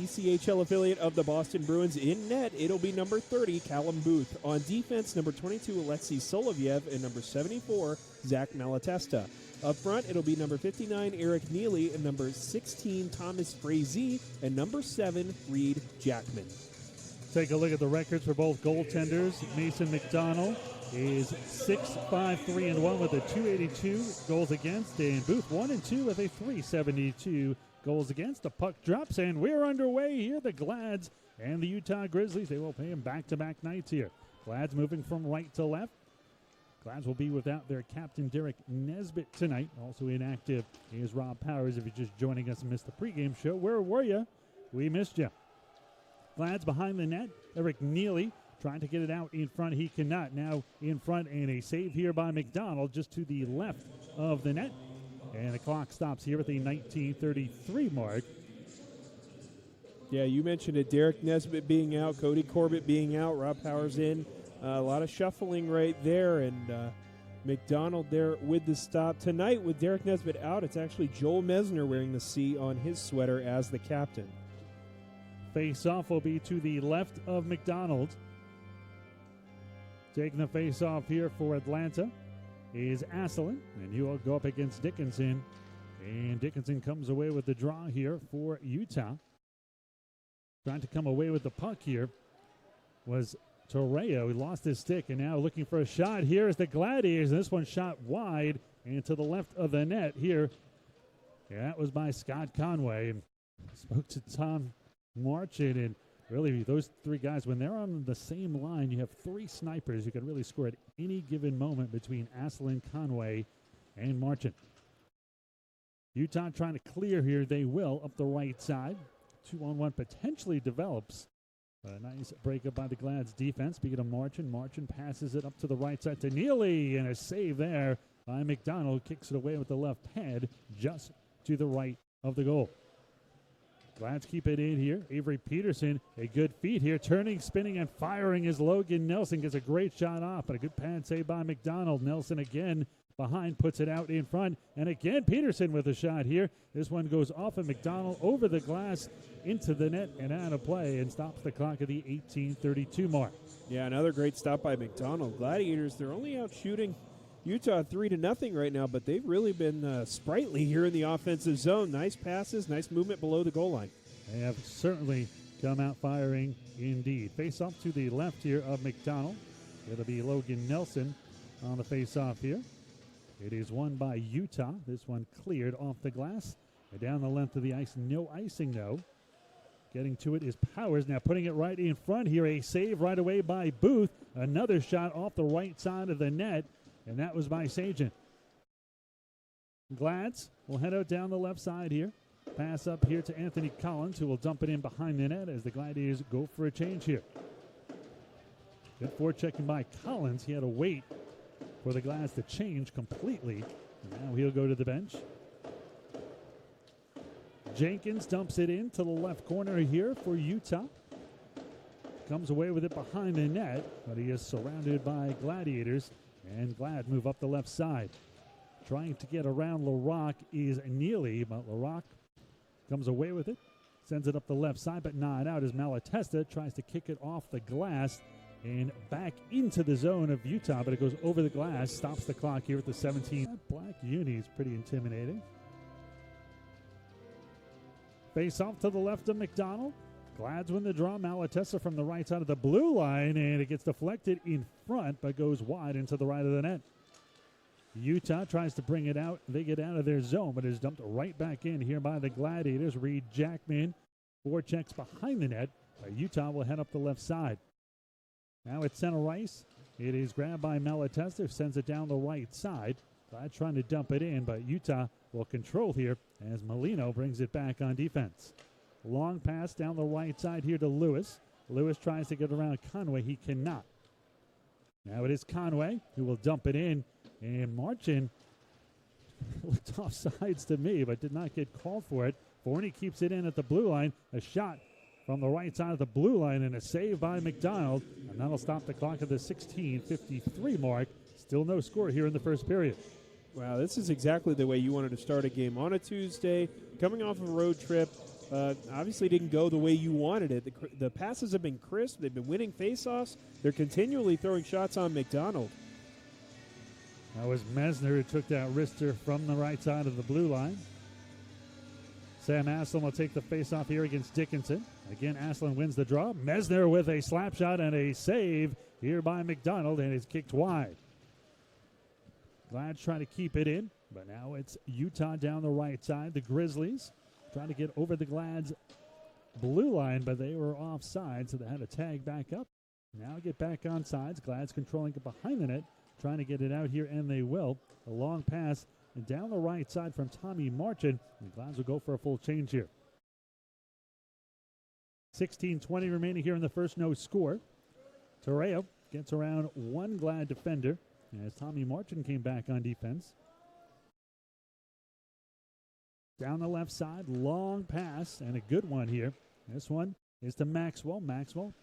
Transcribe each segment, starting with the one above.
ECHL affiliate of the Boston Bruins. In net, it'll be number 30, Callum Booth. On defense, number 22, Alexei Solovyev, and number 74, Zach Malatesta. Up front, it'll be number 59, Eric Neely, and number 16, Thomas Frazee, and number 7, Reed Jackman. Take a look at the records for both goaltenders. Mason McDonald is 6-5-3-1 with a 282 goals against, and Booth 1-2 with a 372 goals against. The puck drops, and we're underway here. The Glads and the Utah Grizzlies, they will play them back-to-back nights here. Glads moving from right to left. Glads will be without their captain, Derek Nesbitt, tonight. Also inactive is Rob Powers. If you're just joining us and missed the pregame show, where were you? We missed you. Glads behind the net. Eric Neely trying to get it out in front. He cannot. Now in front, and a save here by McDonald just to the left of the net. And the clock stops here at the 19:33 mark. Yeah, you mentioned it. Derek Nesbitt being out, Cody Corbett being out, Rob Powers in. A lot of shuffling right there, and McDonald there with the stop. Tonight, with Derek Nesbitt out, it's actually Joel Mesner wearing the C on his sweater as the captain. Face-off will be to the left of McDonald. Taking the face-off here for Atlanta is Asselin, and he will go up against Dickinson. And Dickinson comes away with the draw here for Utah. Trying to come away with the puck here was Torreo. He lost his stick, and now looking for a shot. Here is the Gladiators, and this one shot wide and to the left of the net here. Yeah, that was by Scott Conway. And spoke to Tom Marchand, and really those three guys, when they're on the same line, you have three snipers you can really score at any given moment between Asselin, Conway, and Marchand. Utah trying to clear here. They will up the right side. 2-on-1 potentially develops. A nice breakup by the Glads defense. Speaking of Marchand, Marchand passes it up to the right side to Neely, and a save there by McDonald. Kicks it away with the left head just to the right of the goal. Glads keep it in here. Avery Peterson, a good feed here. Turning, spinning, and firing as Logan Nelson gets a great shot off, but a good pad save by McDonald. Nelson again behind, puts it out in front, and again Peterson with a shot here. This one goes off of McDonald over the glass into the net and out of play, and stops the clock at the 18:32 mark. Yeah, another great stop by McDonald. Gladiators, they're only out shooting Utah 3-0 right now, but they've really been sprightly here in the offensive zone. Nice passes, nice movement below the goal line. They have certainly come out firing indeed. Face off to the left here of McDonald. It'll be Logan Nelson on the face off here. It is won by Utah. This one cleared off the glass. And down the length of the ice, no icing though. Getting to it is Powers. Now putting it right in front here. A save right away by Booth. Another shot off the right side of the net, and that was by Sajin. Glads will head out down the left side here. Pass up here to Anthony Collins, who will dump it in behind the net as the Gladiators go for a change here. Good forechecking by Collins. He had to wait for the Glads to change completely. And now he'll go to the bench. Jenkins dumps it in to the left corner here for Utah. Comes away with it behind the net, but he is surrounded by Gladiators, and Glad move up the left side. Trying to get around LaRock is Neely, but LaRock comes away with it. Sends it up the left side, but not out as Malatesta tries to kick it off the glass and back into the zone of Utah, but it goes over the glass, stops the clock here at the 17. That black uni is pretty intimidating. Face off to the left of McDonald. Glads win the draw. Malatesta from the right side of the blue line, and it gets deflected in front, but goes wide into the right of the net. Utah tries to bring it out. They get out of their zone, but is dumped right back in here by the Gladiators. Reed Jackman, forechecks behind the net. Utah will head up the left side. Now it's center ice. It is grabbed by Malatesta, sends it down the right side. Glad trying to dump it in, but Utah will control here as Molino brings it back on defense. Long pass down the right side here to Lewis. Lewis tries to get around Conway. He cannot. Now it is Conway who will dump it in, and Marchand looked off sides to me, but did not get called for it. Forney keeps it in at the blue line. A shot from the right side of the blue line, and a save by McDonald, and that'll stop the clock at the 16:53 mark. Still no score here in the first period. Wow, this is exactly the way you wanted to start a game on a Tuesday, coming off of a road trip. obviously didn't go the way you wanted it. The passes have been crisp. They've been winning faceoffs. They're continually throwing shots on McDonald. That was Mesner who took that wrister from the right side of the blue line. Sam Aslan will take the faceoff here against Dickinson. Again, Aslan wins the draw. Mesner with a slap shot and a save here by McDonald, and it's kicked wide. Glad's trying to keep it in, but now it's Utah down the right side. The Grizzlies trying to get over the Glad's blue line, but they were offside, so they had to tag back up. Now get back on sides. Glad's controlling it behind the net, trying to get it out here, and they will. A long pass and down the right side from Tommy Marchand. The Glads will go for a full change here. 16:20 remaining here in the first, no score. Torreo gets around one Glad defender as Tommy Marchand came back on defense. Down the left side, long pass, and a good one here. This one is to Maxwell. Maxwell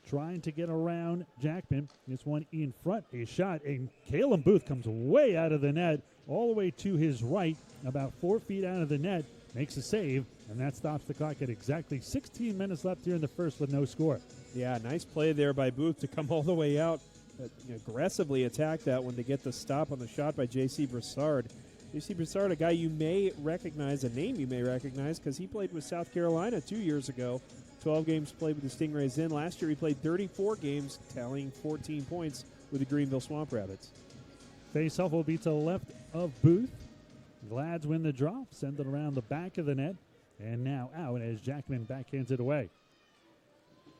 trying to get around Jackman. This one in front, a shot, and Caleb Booth comes way out of the net, all the way to his right, about 4 feet out of the net, makes a save, and that stops the clock at exactly 16 minutes left here in the first with no score. Yeah, nice play there by Booth to come all the way out, aggressively attack that one to get the stop on the shot by J.C. Broussard. J.C. Broussard, a guy you may recognize, a name you may recognize, because he played with South Carolina 2 years ago. 12 games played with the Stingrays then. Last year he played 34 games, tallying 14 points with the Greenville Swamp Rabbits. Face-off will be to the left of Booth. Glads win the draw, send it around the back of the net, and now out as Jackman backhands it away.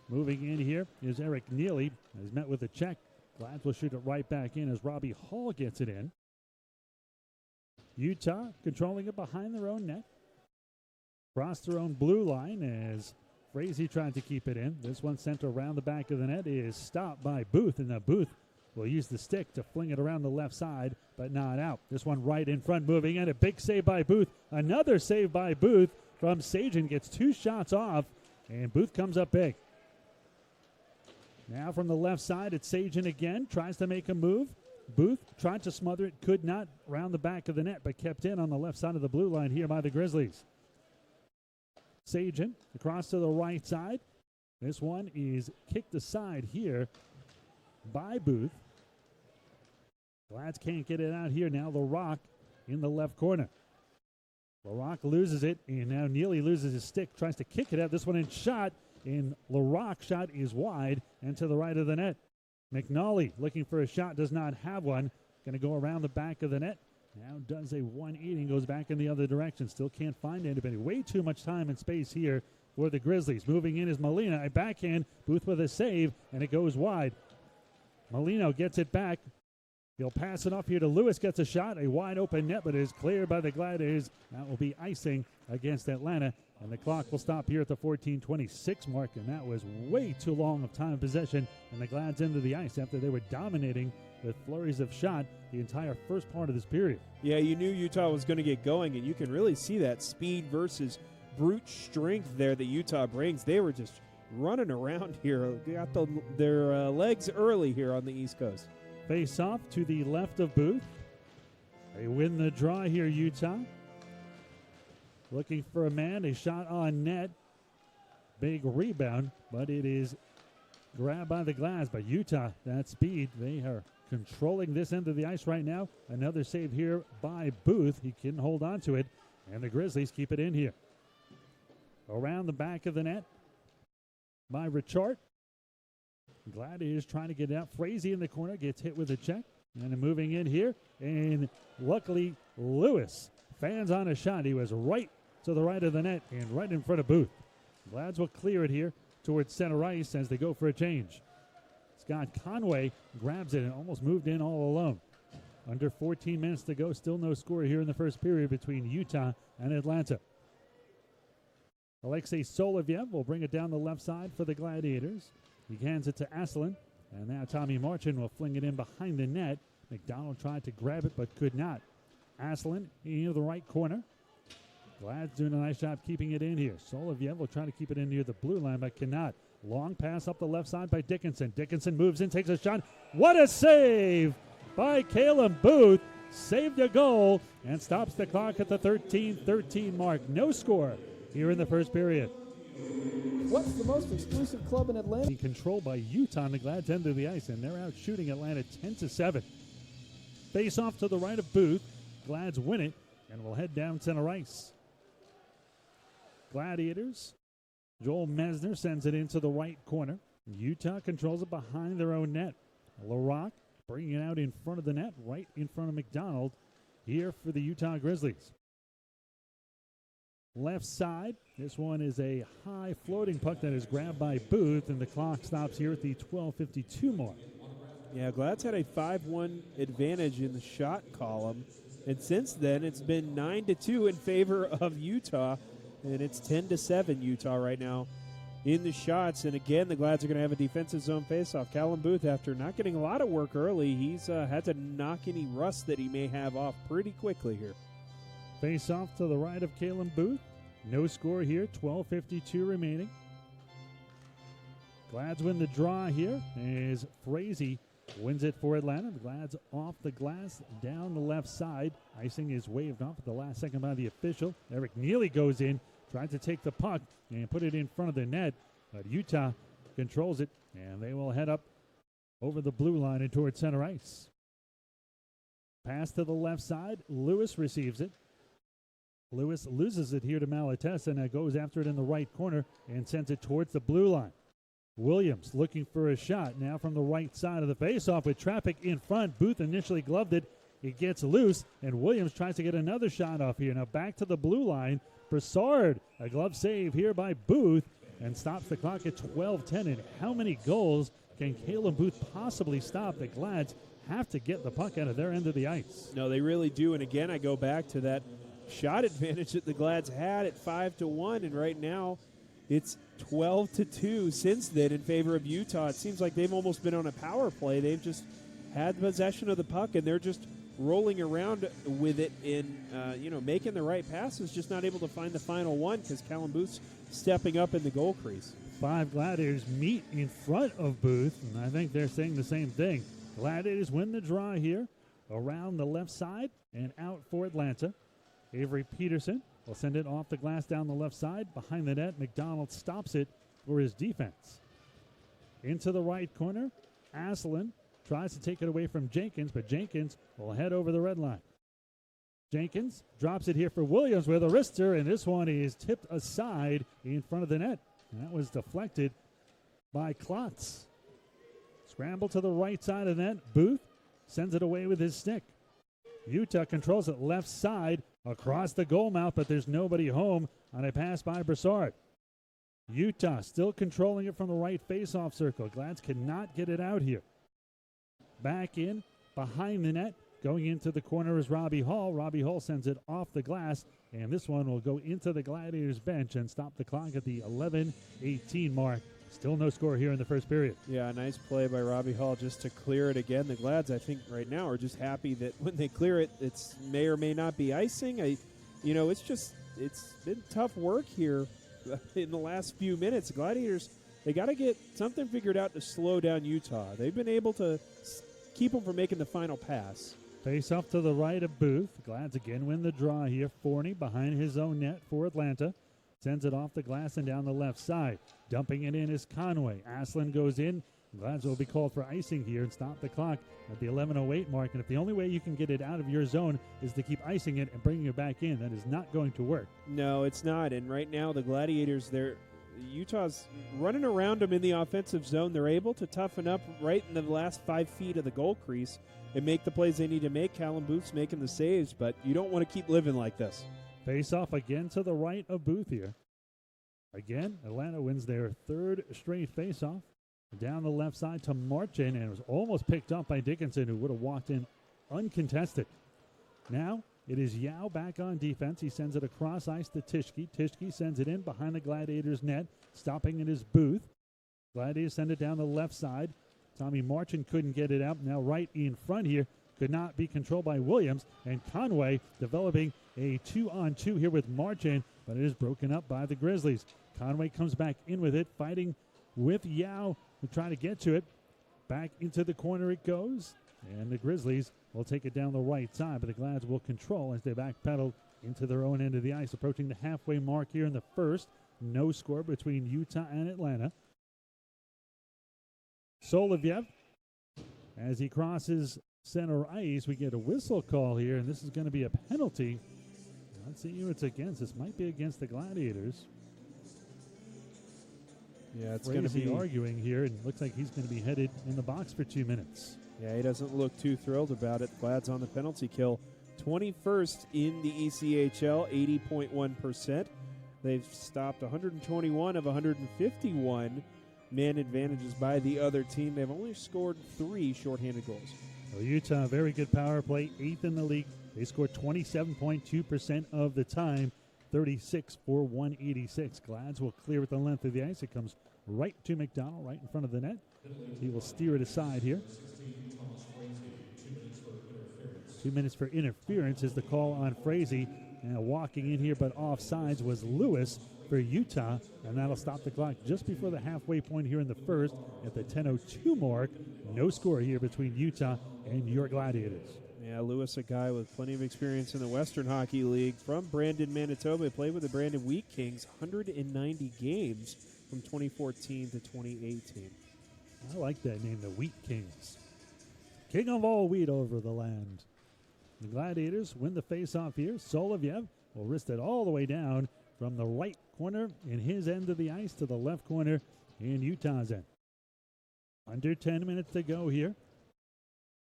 Moving in here is Eric Neely. He's met with a check. Glads will shoot it right back in as Robbie Hall gets it in. Utah controlling it behind their own net. Across their own blue line as Frazee tried to keep it in. This one sent around the back of the net is stopped by Booth, and the Booth will use the stick to fling it around the left side, but not out. This one right in front, moving in. A big save by Booth. Another save by Booth from Sagen. Gets two shots off, and Booth comes up big. Now from the left side, it's Sagen again. Tries to make a move. Booth tried to smother it, could not, round the back of the net, but kept in on the left side of the blue line here by the Grizzlies. Sagen across to the right side. This one is kicked aside here by Booth. Glads can't get it out here. Now LaRock in the left corner. LaRock loses it, and now Neely loses his stick, tries to kick it out. This one in shot, and LaRock shot is wide and to the right of the net. McNally looking for a shot, does not have one. Going to go around the back of the net. Now does a 180 and goes back in the other direction. Still can't find anybody. Way too much time and space here for the Grizzlies. Moving in is Molina. A backhand. Booth with a save, and it goes wide. Molino gets it back. He'll pass it off here to Lewis. Gets a shot. A wide open net, but it is cleared by the Gladiators. That will be icing against Atlanta. And the clock will stop here at the 14:26 mark, and that was way too long of time of possession. And the Glads into the ice after they were dominating with flurries of shot the entire first part of this period. Yeah, you knew Utah was going to get going, and you can really see that speed versus brute strength there that Utah brings. They were just running around here. They got their legs early here on the East Coast. Face off to the left of Booth. They win the draw here, Utah. Looking for a man, a shot on net. Big rebound, but it is grabbed by the Glads. But Utah, that speed, they are controlling this end of the ice right now. Another save here by Booth. He can hold on to it, and the Grizzlies keep it in here. Around the back of the net by Richard. Gladiators trying to get it out. Frazee in the corner gets hit with a check. And moving in here, and luckily Lewis fans on a shot. He was right to the right of the net and right in front of Booth. Glads will clear it here towards center ice as they go for a change. Scott Conway grabs it and almost moved in all alone. Under 14 minutes to go, still no score here in the first period between Utah and Atlanta. Alexei Solovyev will bring it down the left side for the Gladiators. He hands it to Aslan, and now Tommy Marchand will fling it in behind the net. McDonald tried to grab it but could not. Aslan into the right corner. Glad's doing a nice job keeping it in here. Solovyev will try to keep it in near the blue line but cannot. Long pass up the left side by Dickinson. Dickinson moves in, takes a shot. What a save by Caleb Booth. Saved a goal and stops the clock at the 13-13 mark. No score here in the first period. What's the most exclusive club in Atlanta? Controlled by Utah on the Glad's end of the ice, and they're out shooting Atlanta 10-7. Face off to the right of Booth. Glad's win it, and will head down center ice. Gladiators. Joel Mesner sends it into the right corner. Utah controls it behind their own net. LaRock bringing it out in front of the net, right in front of McDonald here for the Utah Grizzlies. Left side, this one is a high floating puck that is grabbed by Booth, and the clock stops here at the 12:52 mark. Yeah, Glad's had a 5-1 advantage in the shot column, and since then it's been 9-2 in favor of Utah, and it's 10-7 Utah right now in the shots. And again, the Glads are going to have a defensive zone faceoff. Callum Booth, after not getting a lot of work early, he's had to knock any rust that he may have off pretty quickly here. Face off to the right of Callum Booth. No score here, 12:52 remaining. Glads win the draw here as Frazee wins it for Atlanta. The Glads off the glass down the left side. Icing is waved off at the last second by the official. Eric Neely goes in, tries to take the puck and put it in front of the net. But Utah controls it, and they will head up over the blue line and towards center ice. Pass to the left side. Lewis receives it. Lewis loses it here to Malatesta, and goes after it in the right corner and sends it towards the blue line. Williams looking for a shot now from the right side of the faceoff with traffic in front. Booth initially gloved it. It gets loose, and Williams tries to get another shot off here. Now back to the blue line. Brassard, a glove save here by Booth, and stops the clock at 12:10. And how many goals can Caleb Booth possibly stop? The Glads have to get the puck out of their end of the ice. No, they really do. And again, I go back to that shot advantage that the Glads had at 5-1, and right now it's 12-2 since then in favor of Utah. It seems like they've almost been on a power play. They've just had possession of the puck, and they're just rolling around with it and making the right passes, just not able to find the final one because Callum Booth's stepping up in the goal crease. 5 Gladiators meet in front of Booth, and I think they're saying the same thing. Gladiators win the draw here around the left side and out for Atlanta. Avery Peterson will send it off the glass down the left side. Behind the net, McDonald stops it for his defense. Into the right corner, Asselin tries to take it away from Jenkins, but Jenkins will head over the red line. Jenkins drops it here for Williams with a wrister, and this one is tipped aside in front of the net. And that was deflected by Klotz. Scramble to the right side of the net. Booth sends it away with his stick. Utah controls it left side across the goal mouth, but there's nobody home on a pass by Brassard. Utah still controlling it from the right face-off circle. Glads cannot get it out here. Back in, behind the net, going into the corner is Robbie Hall. Robbie Hall sends it off the glass, and this one will go into the Gladiators bench and stop the clock at the 11:18 mark. Still no score here in the first period. Yeah, nice play by Robbie Hall just to clear it again. The Glads, I think, right now are just happy that when they clear it, it's may or may not be icing. It's been tough work here in the last few minutes. The Gladiators, they got to get something figured out to slow down Utah. They've been able to keep them from making the final pass. Face off to the right of Booth. Glads again win the draw here. Forney behind his own net for Atlanta. Sends it off the glass and down the left side. Dumping it in is Conway. Asselin goes in. Glads will be called for icing here and stop the clock at the 11:08 mark. And if the only way you can get it out of your zone is to keep icing it and bringing it back in, that is not going to work. No, it's not. And right now the Gladiators, Utah's running around them in the offensive zone. They're able to toughen up right in the last 5 feet of the goal crease and make the plays they need to make. Callum Booth's making the saves, but you don't want to keep living like this. Face off again to the right of Booth here. Again, Atlanta wins their third straight face-off. Down the left side to Marchand, and it was almost picked up by Dickinson, who would have walked in uncontested. Now it is Yao back on defense. He sends it across ice to Tischke. Tischke sends it in behind the Gladiators' net. Stopping it is Booth. Gladiators send it down the left side. Tommy Marchand couldn't get it out. Now right in front here. Could not be controlled by Williams. And Conway developing a 2-on-2 here with Marchand, but it is broken up by the Grizzlies. Conway comes back in with it, fighting with Yao to try to get to it. Back into the corner it goes, and the Grizzlies will take it down the right side, but the Glads will control as they backpedal into their own end of the ice, approaching the halfway mark here in the first. No score between Utah and Atlanta. Solovyev, as he crosses center ice, we get a whistle call here, and this is going to be a penalty. Let's see who it's against. This might be against the Gladiators. Yeah, it's going to be arguing here, and it looks like he's going to be headed in the box for 2 minutes. Yeah, he doesn't look too thrilled about it. Glad's on the penalty kill. 21st in the ECHL, 80.1%. They've stopped 121 of 151 man advantages by the other team. They've only scored 3 shorthanded goals. Well, Utah, very good power play, 8th in the league. They scored 27.2% of the time, 36 for 186. Glads will clear with the length of the ice. It comes right to McDonald, right in front of the net. He will steer it aside here. 2 minutes for interference is the call on Frazee. And walking in here, but offsides was Lewis for Utah, and that'll stop the clock just before the halfway point here in the first at the 10:02 mark. No score here between Utah and your Gladiators. Yeah, Lewis, a guy with plenty of experience in the Western Hockey League from Brandon, Manitoba. Played with the Brandon Wheat Kings 190 games from 2014 to 2018. I like that name, the Wheat Kings. King of all wheat over the land. The Gladiators win the face-off here. Solovyev will wrist it all the way down from the right corner in his end of the ice to the left corner in Utah's end. Under 10 minutes to go here.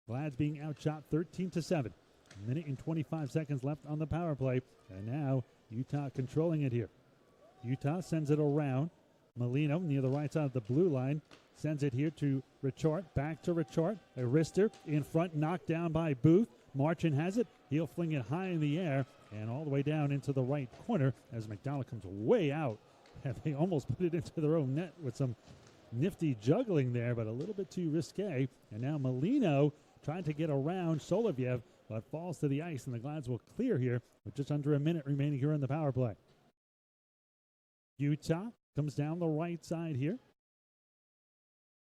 Glads being outshot 13-7. A minute and 25 seconds left on the power play. And now Utah controlling it here. Utah sends it around. Molino near the right side of the blue line sends it here to Richard. Back to Richard. A wrister in front, knocked down by Booth. Marchand has it. He'll fling it high in the air and all the way down into the right corner as McDonald comes way out. And they almost put it into their own net with some nifty juggling there, but a little bit too risque. And now Molino trying to get around Solovyev, but falls to the ice, and the Glads will clear here with just under a minute remaining here in the power play. Utah comes down the right side here.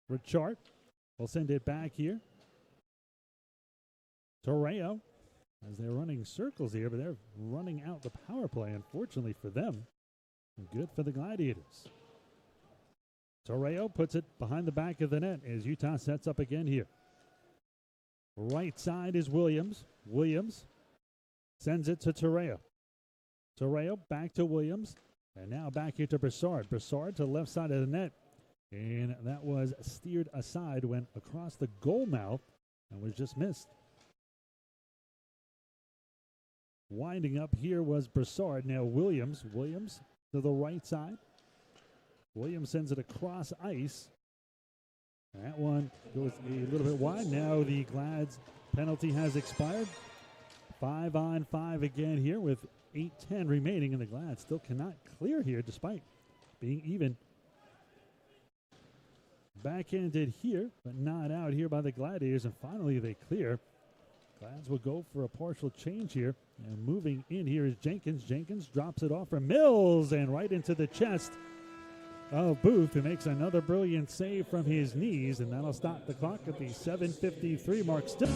Richard will send it back here. Torreo, as they're running circles here, but they're running out the power play, unfortunately for them. And good for the Gladiators. Torreo puts it behind the back of the net as Utah sets up again here. Right side is Williams. Williams sends it to Torreo. Torreo back to Williams. And now back here to Broussard. Broussard to the left side of the net. And that was steered aside, went across the goal mouth, and was just missed. Winding up here was Broussard. Now Williams. Williams to the right side. Williams sends it across ice. That one goes a little bit wide. Now the Glads penalty has expired. 5-on-5 again here with 8:10 remaining, and the Glads still cannot clear here despite being even. Backhanded here, but not out here by the Gladiators, and finally they clear. Glads will go for a partial change here, and moving in here is Jenkins. Jenkins drops it off for Mills, and right into the chest of Booth, who makes another brilliant save from his knees, and that'll stop the clock at the 7:53 mark. Still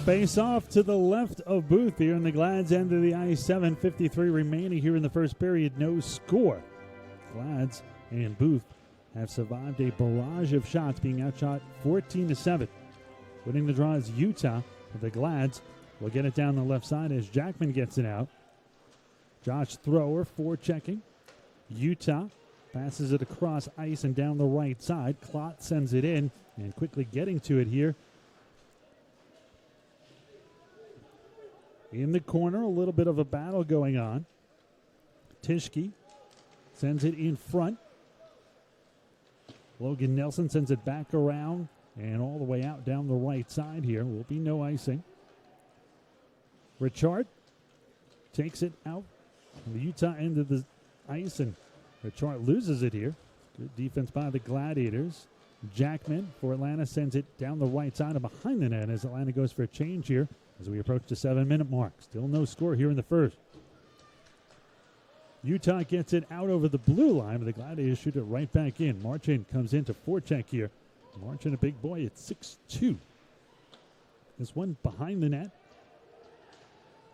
face off to the left of Booth here in the Glads end of the ice. 7:53 remaining here in the first period. No score. Glads and Booth have survived a barrage of shots, being outshot 14-7. Winning the draw is Utah. The Glads will get it down the left side as Jackman gets it out. Josh Thrower forechecking. Utah passes it across ice and down the right side. Klott sends it in, and quickly getting to it here. In the corner, a little bit of a battle going on. Tischke sends it in front. Logan Nelson sends it back around and all the way out down the right side here. Will be no icing. Richard takes it out on the Utah end of the ice, and Richard loses it here. Good defense by the Gladiators. Jackman for Atlanta sends it down the right side and behind the net as Atlanta goes for a change here as we approach the 7-minute mark. Still no score here in the first. Utah gets it out over the blue line, but the Gladiators shoot it right back in. Marchand comes in to forecheck here. Marchand, a big boy at 6'2". This one behind the net.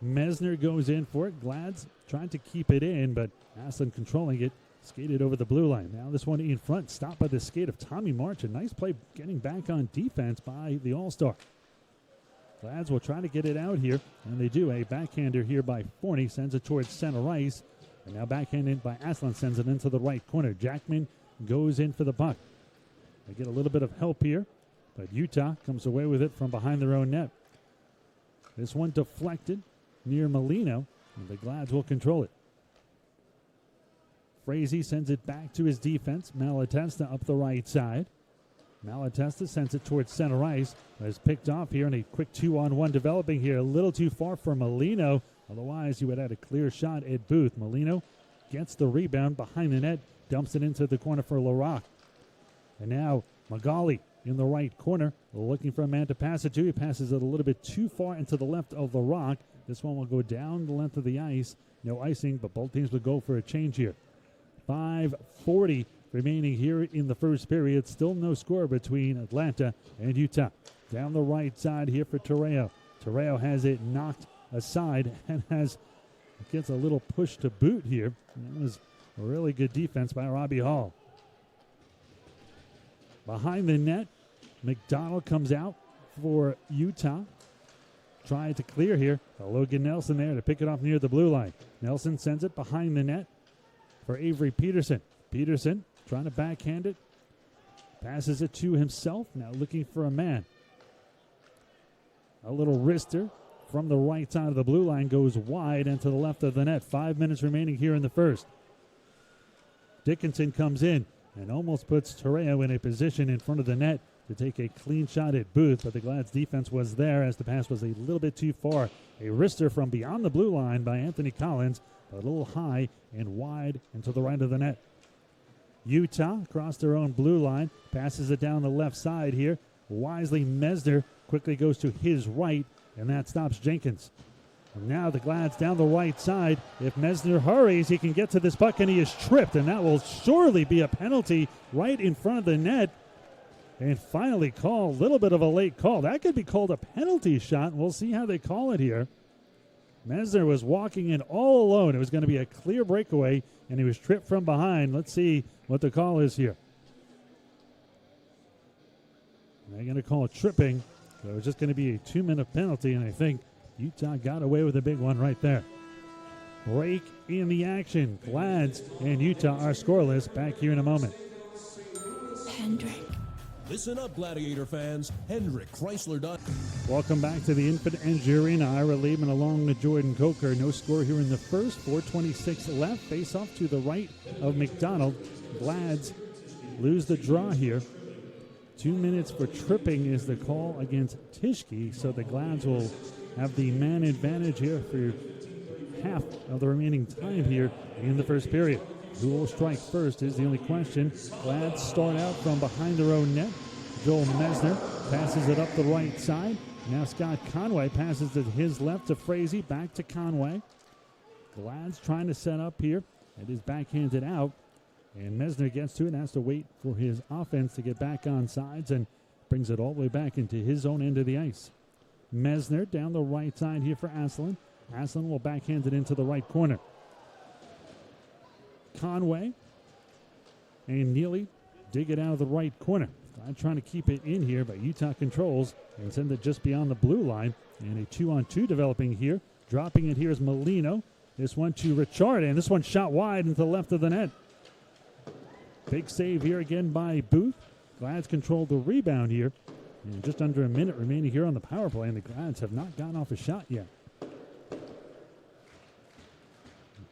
Mesner goes in for it. Glad's trying to keep it in, but Aslan controlling it. Skated over the blue line. Now this one in front. Stopped by the skate of Tommy March. A nice play getting back on defense by the All-Star. Glads will try to get it out here, and they do. A backhander here by Forney sends it towards center ice. And now backhanded by Aslan sends it into the right corner. Jackman goes in for the puck. They get a little bit of help here, but Utah comes away with it from behind their own net. This one deflected near Molino, and the Glads will control it. Frazee sends it back to his defense. Malatesta up the right side. Malatesta sends it towards center ice. It's picked off here, and a quick 2-on-1 developing here. A little too far for Molino. Otherwise, you would have had a clear shot at Booth. Molino gets the rebound behind the net, dumps it into the corner for Larocque. And now Magali in the right corner, looking for a man to pass it to. He passes it a little bit too far into the left of Larocque. This one will go down the length of the ice. No icing, but both teams would go for a change here. 5:40 remaining here in the first period. Still no score between Atlanta and Utah. Down the right side here for Torreo. Torreo has it knocked aside and gets a little push to boot here. And that was a really good defense by Robbie Hall. Behind the net, McDonald comes out for Utah. Trying to clear here. Logan Nelson there to pick it off near the blue line. Nelson sends it behind the net for Avery Peterson. Peterson trying to backhand it. Passes it to himself. Now looking for a man. A little wrister from the right side of the blue line goes wide and to the left of the net. 5 minutes remaining here in the first. Dickinson comes in and almost puts Torreo in a position in front of the net to take a clean shot at Booth, but the Glads defense was there as the pass was a little bit too far. A wrister from beyond the blue line by Anthony Collins, a little high and wide and to the right of the net. Utah across their own blue line, passes it down the left side here. Wisely Mesner quickly goes to his right, and that stops Jenkins. And now the Glads down the right side. If Mesner hurries, he can get to this puck, and he is tripped, and that will surely be a penalty right in front of the net. And finally called, a little bit of a late call. That could be called a penalty shot. We'll see how they call it here. Mesner was walking in all alone. It was going to be a clear breakaway, and he was tripped from behind. Let's see what the call is here. They're going to call it tripping. So it was just going to be a 2-minute penalty, and I think Utah got away with a big one right there. Break in the action. Glads and Utah are scoreless. Back here in a moment. Hendrick. Listen up, Gladiator fans. Hendrick Chrysler. Welcome back to the Infinite Energy Arena. Ira Lehman along with Jordan Coker. No score here in the first. 4:26 left. Face off to the right of McDonald. Glads lose the draw here. 2 minutes for tripping is the call against Tischke. So the Glads will have the man advantage here for half of the remaining time here in the first period. Who will strike first is the only question. Glads start out from behind their own net. Joel Mesner passes it up the right side. Now Scott Conway passes it his left to Frazee, back to Conway. Glads trying to set up here. It is backhanded out. And Mesner gets to it and has to wait for his offense to get back on sides and brings it all the way back into his own end of the ice. Mesner down the right side here for Aslan. Aslan will backhand it into the right corner. Conway and Neely dig it out of the right corner. I'm trying to keep it in here, but Utah controls and send it just beyond the blue line. And a 2-on-2 developing here. Dropping it here is Molino. This one to Richard, and this one shot wide into the left of the net. Big save here again by Booth. Glads control the rebound here. And just under a minute remaining here on the power play, and the Glads have not gotten off a shot yet.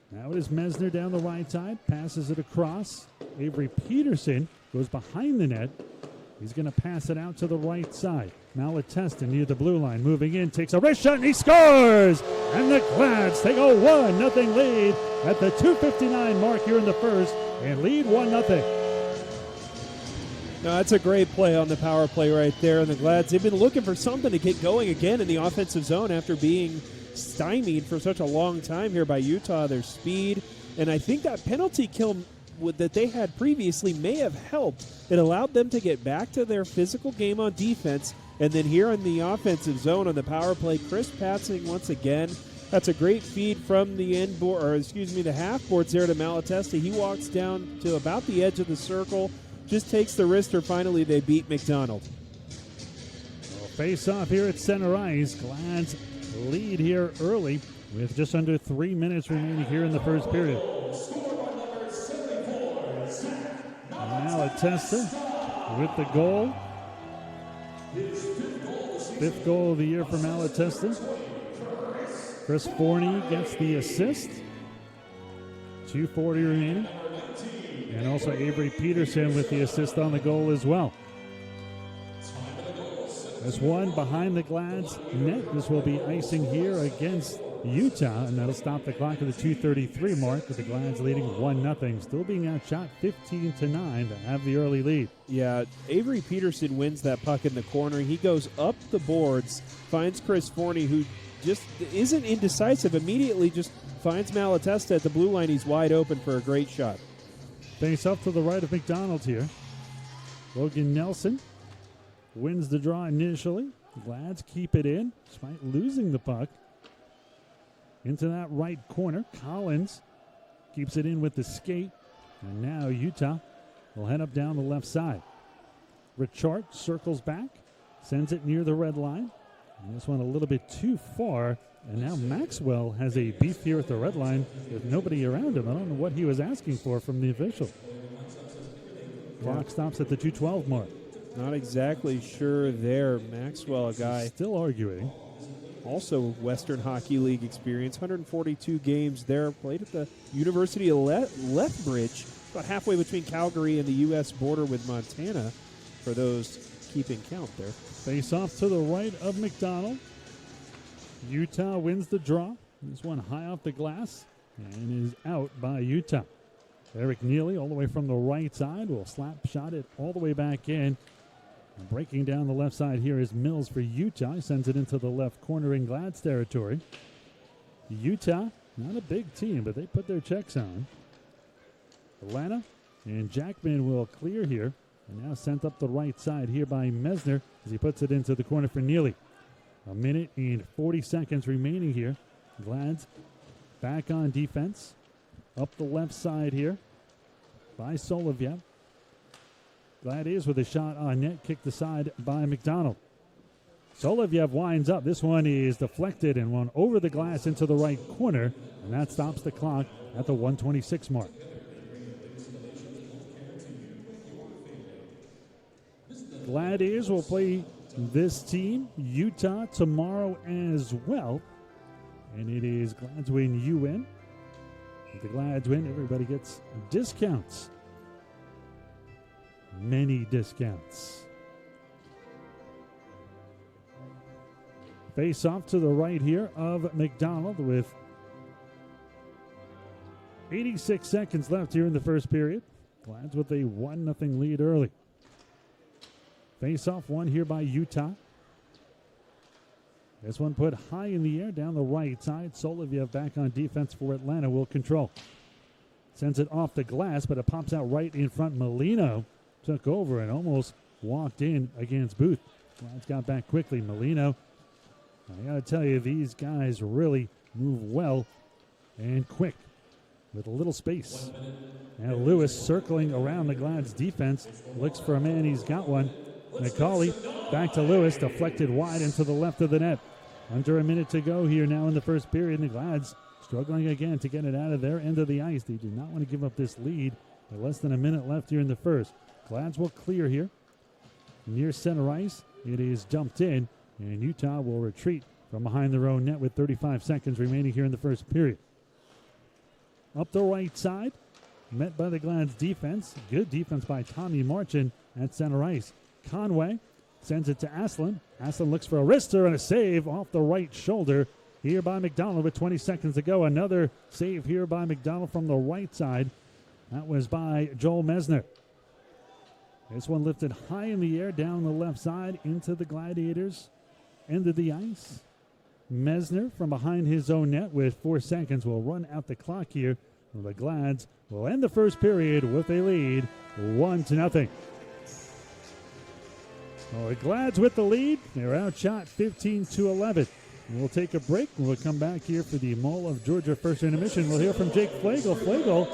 Now it is Mesner down the right side, passes it across. Avery Peterson goes behind the net. He's going to pass it out to the right side. Malatesta near the blue line, moving in, takes a wrist shot, and he scores! And the Glads take a 1-0 lead at the 2:59 mark here in the first, and lead 1-0. No, that's a great play on the power play right there. And the Glads, they've been looking for something to get going again in the offensive zone after being stymied for such a long time here by Utah. Their speed, and I think that penalty kill that they had previously may have helped. It allowed them to get back to their physical game on defense, and then here in the offensive zone on the power play, Chris passing once again. That's a great feed from the end board, or excuse me, the half boards there to Malatesta. He walks down to about the edge of the circle, just takes the wrister. Finally, they beat McDonald. Well, face off here at center ice. Glad's lead here early with just under 3 minutes remaining here in the first period. Malatesta with the goal. Fifth goal of the year for Malatesta. Chris Forney gets the assist. 2:40 remaining. And also Avery Peterson with the assist on the goal as well. There's one behind the Glad's net. This will be icing here against Utah, and that'll stop the clock at the 2:33 mark with the Glad's leading 1-0. Still being outshot 15-9 to have the early lead. Yeah, Avery Peterson wins that puck in the corner. He goes up the boards, finds Chris Forney, who just isn't indecisive, immediately just finds Malatesta at the blue line. He's wide open for a great shot. Face up to the right of McDonald here. Logan Nelson wins the draw initially. Glads keep it in despite losing the puck. Into that right corner. Collins keeps it in with the skate. And now Utah will head up down the left side. Richard circles back, sends it near the red line. And this one a little bit too far. And now Maxwell has a beef here at the red line with nobody around him. I don't know what he was asking for from the official. Clock stops at the 2:12 mark. Not exactly sure there. Maxwell, a guy still arguing. Also Western Hockey League experience. 142 games there. Played at the University of Lethbridge. About halfway between Calgary and the U.S. border with Montana for those keeping count there. Face off to the right of McDonald. Utah wins the draw. This one high off the glass and is out by Utah. Eric Neely all the way from the right side will slap shot it all the way back in. And breaking down the left side here is Mills for Utah. He sends it into the left corner in Glad's territory. Utah, not a big team, but they put their checks on. Atlanta and Jackman will clear here. And now sent up the right side here by Mesner as he puts it into the corner for Neely. A minute and 40 seconds remaining here. Glad's back on defense. Up the left side here by Solovyev. Glad is with a shot on net, kicked aside by McDonald. Solovyev winds up. This one is deflected and one over the glass into the right corner, and that stops the clock at the 1:26 mark. Gladiators will play this team, Utah, tomorrow as well. And it is Glads win, you win. If the Glads win, everybody gets discounts. Many discounts. Face off to the right here of McDonald with 86 seconds left here in the first period. Glads with a 1-0 lead early. Face off one here by Utah. This one put high in the air down the right side. Solovyev back on defense for Atlanta will control. Sends it off the glass, but it pops out right in front. Molino took over and almost walked in against Booth. Glads got back quickly. Molino, I got to tell you, these guys really move well and quick with a little space. Now Lewis circling around the Glads defense. Looks for a man. He's got one. McCauley back to Lewis, deflected wide into the left of the net. Under a minute to go here now in the first period. And the Glads struggling again to get it out of their end of the ice. They do not want to give up this lead. With less than a minute left here in the first. Glads will clear here. Near center ice, it is dumped in. And Utah will retreat from behind their own net with 35 seconds remaining here in the first period. Up the right side, met by the Glads defense. Good defense by Tommy Marchand at center ice. Conway sends it to Aslan. Aslan looks for a wrister and a save off the right shoulder here by McDonald with 20 seconds to go. Another save here by McDonald from the right side. That was by Joel Mesner. This one lifted high in the air down the left side into the Gladiators' end of the ice. Mesner from behind his own net with 4 seconds will run out the clock here. The Glads will end the first period with a lead 1-0. Well, the Glads with the lead. They're outshot 15-11. We'll take a break. We'll come back here for the Mall of Georgia First Intermission. We'll hear from Jake Flagel. Flagel,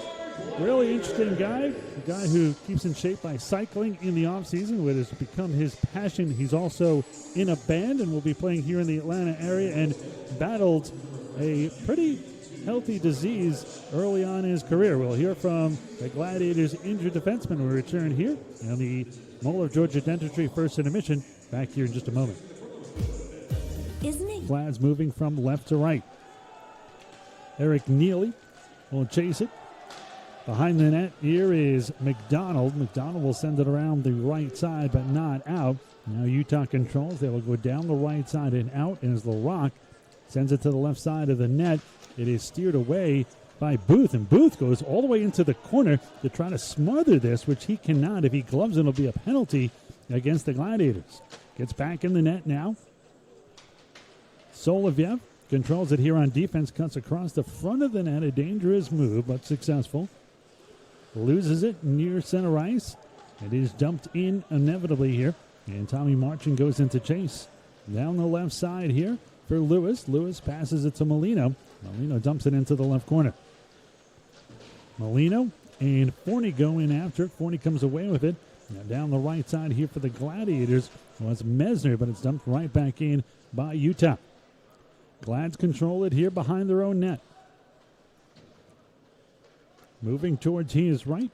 really interesting guy, a guy who keeps in shape by cycling in the offseason, which has become his passion. He's also in a band and will be playing here in the Atlanta area and battled a pretty healthy disease early on in his career. We'll hear from the Gladiators' injured defenseman when we return here on the Mall of Georgia Dentistry First Intermission. Back here in just a moment. Isn't it? Flags moving from left to right. Eric Neely will chase it. Behind the net here is McDonald. McDonald will send it around the right side, but not out. Now Utah controls. They will go down the right side and out. And as LaRock sends it to the left side of the net, it is steered away by Booth. And Booth goes all the way into the corner to try to smother this, which he cannot. If he gloves it, it'll be a penalty against the Gladiators. Gets back in the net now. Solovyev controls it here on defense, cuts across the front of the net. A dangerous move, but successful. Loses it near center ice. It is dumped in inevitably here. And Tommy Marchin goes into chase. Down the left side here for Lewis. Lewis passes it to Molino. Molino dumps it into the left corner. Molino and Forney go in after it. Forney comes away with it. Now down the right side here for the Gladiators was Mesner, but it's dumped right back in by Utah. Glads control it here behind their own net. Moving towards his right,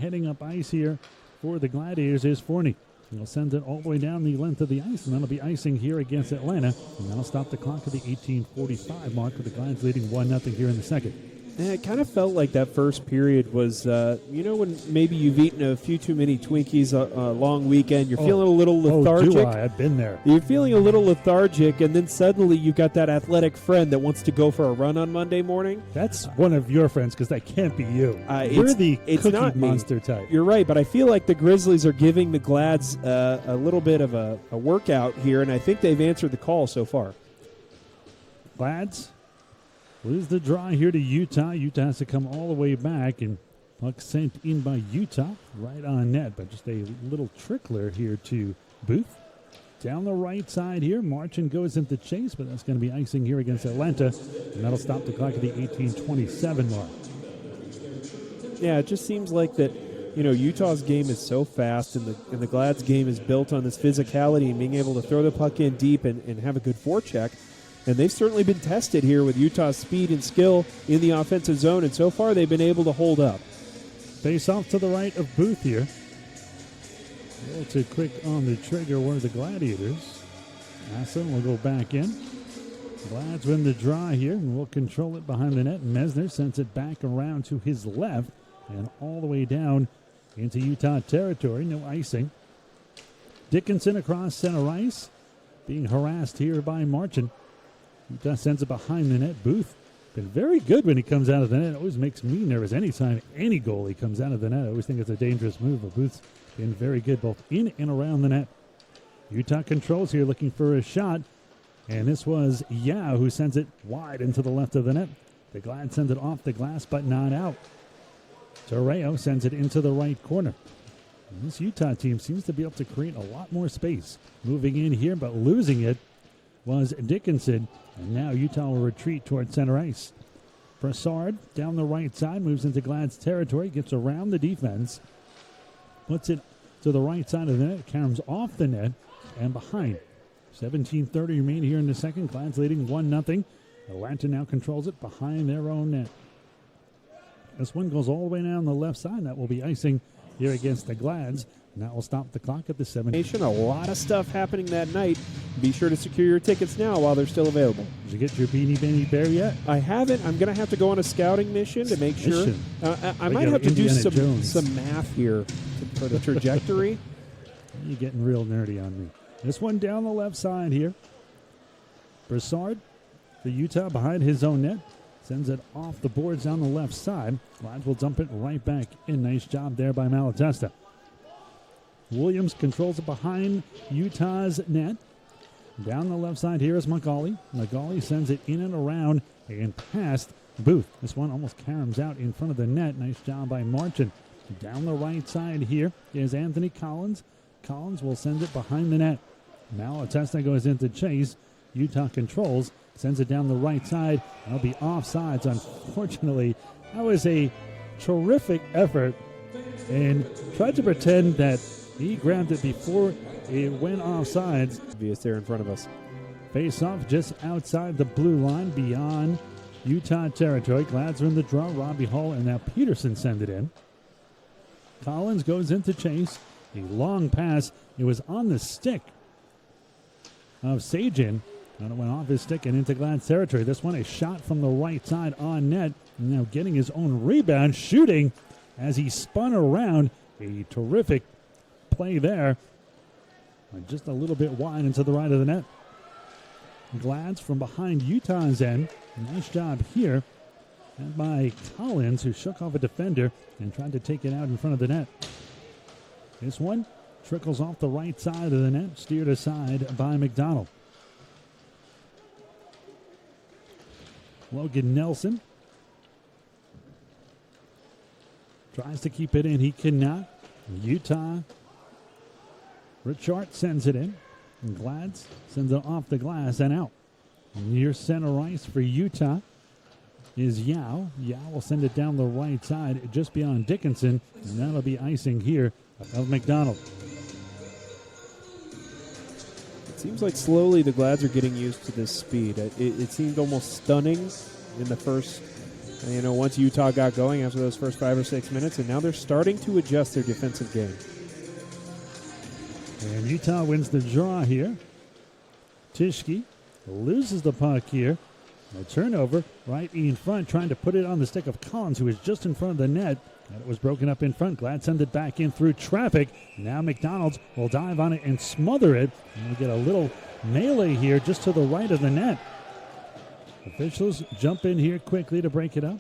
heading up ice here for the Gladiators is Forney. He'll send it all the way down the length of the ice, and that'll be icing here against Atlanta. And that'll stop the clock at the 18:45 mark with the Glads leading 1-0 here in the second. Yeah, it kind of felt like that first period was, when maybe you've eaten a few too many Twinkies a long weekend, you're feeling a little lethargic. Oh, do I? I've been there. You're feeling a little lethargic, and then suddenly you've got that athletic friend that wants to go for a run on Monday morning. That's one of your friends, because that can't be you. You're the cookie not monster type. You're right, but I feel like the Grizzlies are giving the Glads a little bit of a workout here, and I think they've answered the call so far. Glads lose the draw here to Utah. Utah has to come all the way back, and puck sent in by Utah right on net, but just a little trickler here to Booth. Down the right side here, Marchin goes into chase, but that's going to be icing here against Atlanta, and that'll stop the clock at the 18:27 mark. Yeah, it just seems like that, Utah's game is so fast, and the Glads game is built on this physicality and being able to throw the puck in deep and have a good forecheck. And they've certainly been tested here with Utah's speed and skill in the offensive zone, and so far they've been able to hold up. Face off to the right of Booth here. A little too quick on the trigger, one of the Gladiators. Asson will go back in. Glads win the draw here, and will control it behind the net. Mesner sends it back around to his left and all the way down into Utah territory. No icing. Dickinson across center ice, being harassed here by Marchin. Utah sends it behind the net. Booth been very good when he comes out of the net. It always makes me nervous anytime any goalie comes out of the net. I always think it's a dangerous move, but Booth's been very good both in and around the net. Utah controls here, looking for a shot, and this was Yao who sends it wide into the left of the net. The Glad sends it off the glass, but not out. Torreo sends it into the right corner. And this Utah team seems to be able to create a lot more space. Moving in here, but losing it was Dickinson. And now Utah will retreat towards center ice. Brassard down the right side, moves into Glad's territory, gets around the defense, puts it to the right side of the net, caroms off the net and behind. 17:30 remain here in the second. Glad's leading 1-0. Atlanta now controls it behind their own net. This one goes all the way down the left side. That will be icing here against the Glads. And that will stop the clock at the 17. A lot of stuff happening that night. Be sure to secure your tickets now while they're still available. Did you get your Beanie Benny Bear yet? I haven't. I'm going to have to go on a scouting mission to make sure. I might have to do some math here for the trajectory. You're getting real nerdy on me. This one down the left side here. Brassard for Utah behind his own net. Sends it off the boards down the left side. Glads will dump it right back in. Nice job there by Malatesta. Williams controls it behind Utah's net. Down the left side here is Macaulay. Macaulay sends it in and around and past Booth. This one almost caroms out in front of the net. Nice job by Marchin. Down the right side here is Anthony Collins. Collins will send it behind the net. Malatesta goes into chase. Utah controls. sends it down the right side. That'll be offsides, unfortunately. That was a terrific effort, and tried to pretend that he grabbed it before it went offsides. Obvious there in front of us. Face off just outside the blue line, beyond Utah territory. Glads are in the draw. Robbie Hall and now Peterson send it in. Collins goes into chase. A long pass. It was on the stick of Sajin. And it went off his stick and into Glads territory. This one, a shot from the right side on net. Now getting his own rebound, shooting as he spun around. A terrific play there. Just a little bit wide into the right of the net. Glads from behind Utah's end. Nice job here. And by Collins, who shook off a defender and tried to take it out in front of the net. This one trickles off the right side of the net, steered aside by McDonald. Logan Nelson tries to keep it in. He cannot. Utah. Richard sends it in. And Glads sends it off the glass and out. Near center ice for Utah is Yao. Yao will send it down the right side just beyond Dickinson. And that'll be icing here of McDonald. It seems like slowly the Glads are getting used to this speed. It seemed almost stunning in the first, once Utah got going after those first 5 or 6 minutes, and now they're starting to adjust their defensive game. And Utah wins the draw here. Tishke loses the puck here. A turnover right in front, trying to put it on the stick of Collins, who was just in front of the net. And it was broken up in front. Glad send it back in through traffic. Now McDonald's will dive on it and smother it. And we get a little melee here just to the right of the net. Officials jump in here quickly to break it up.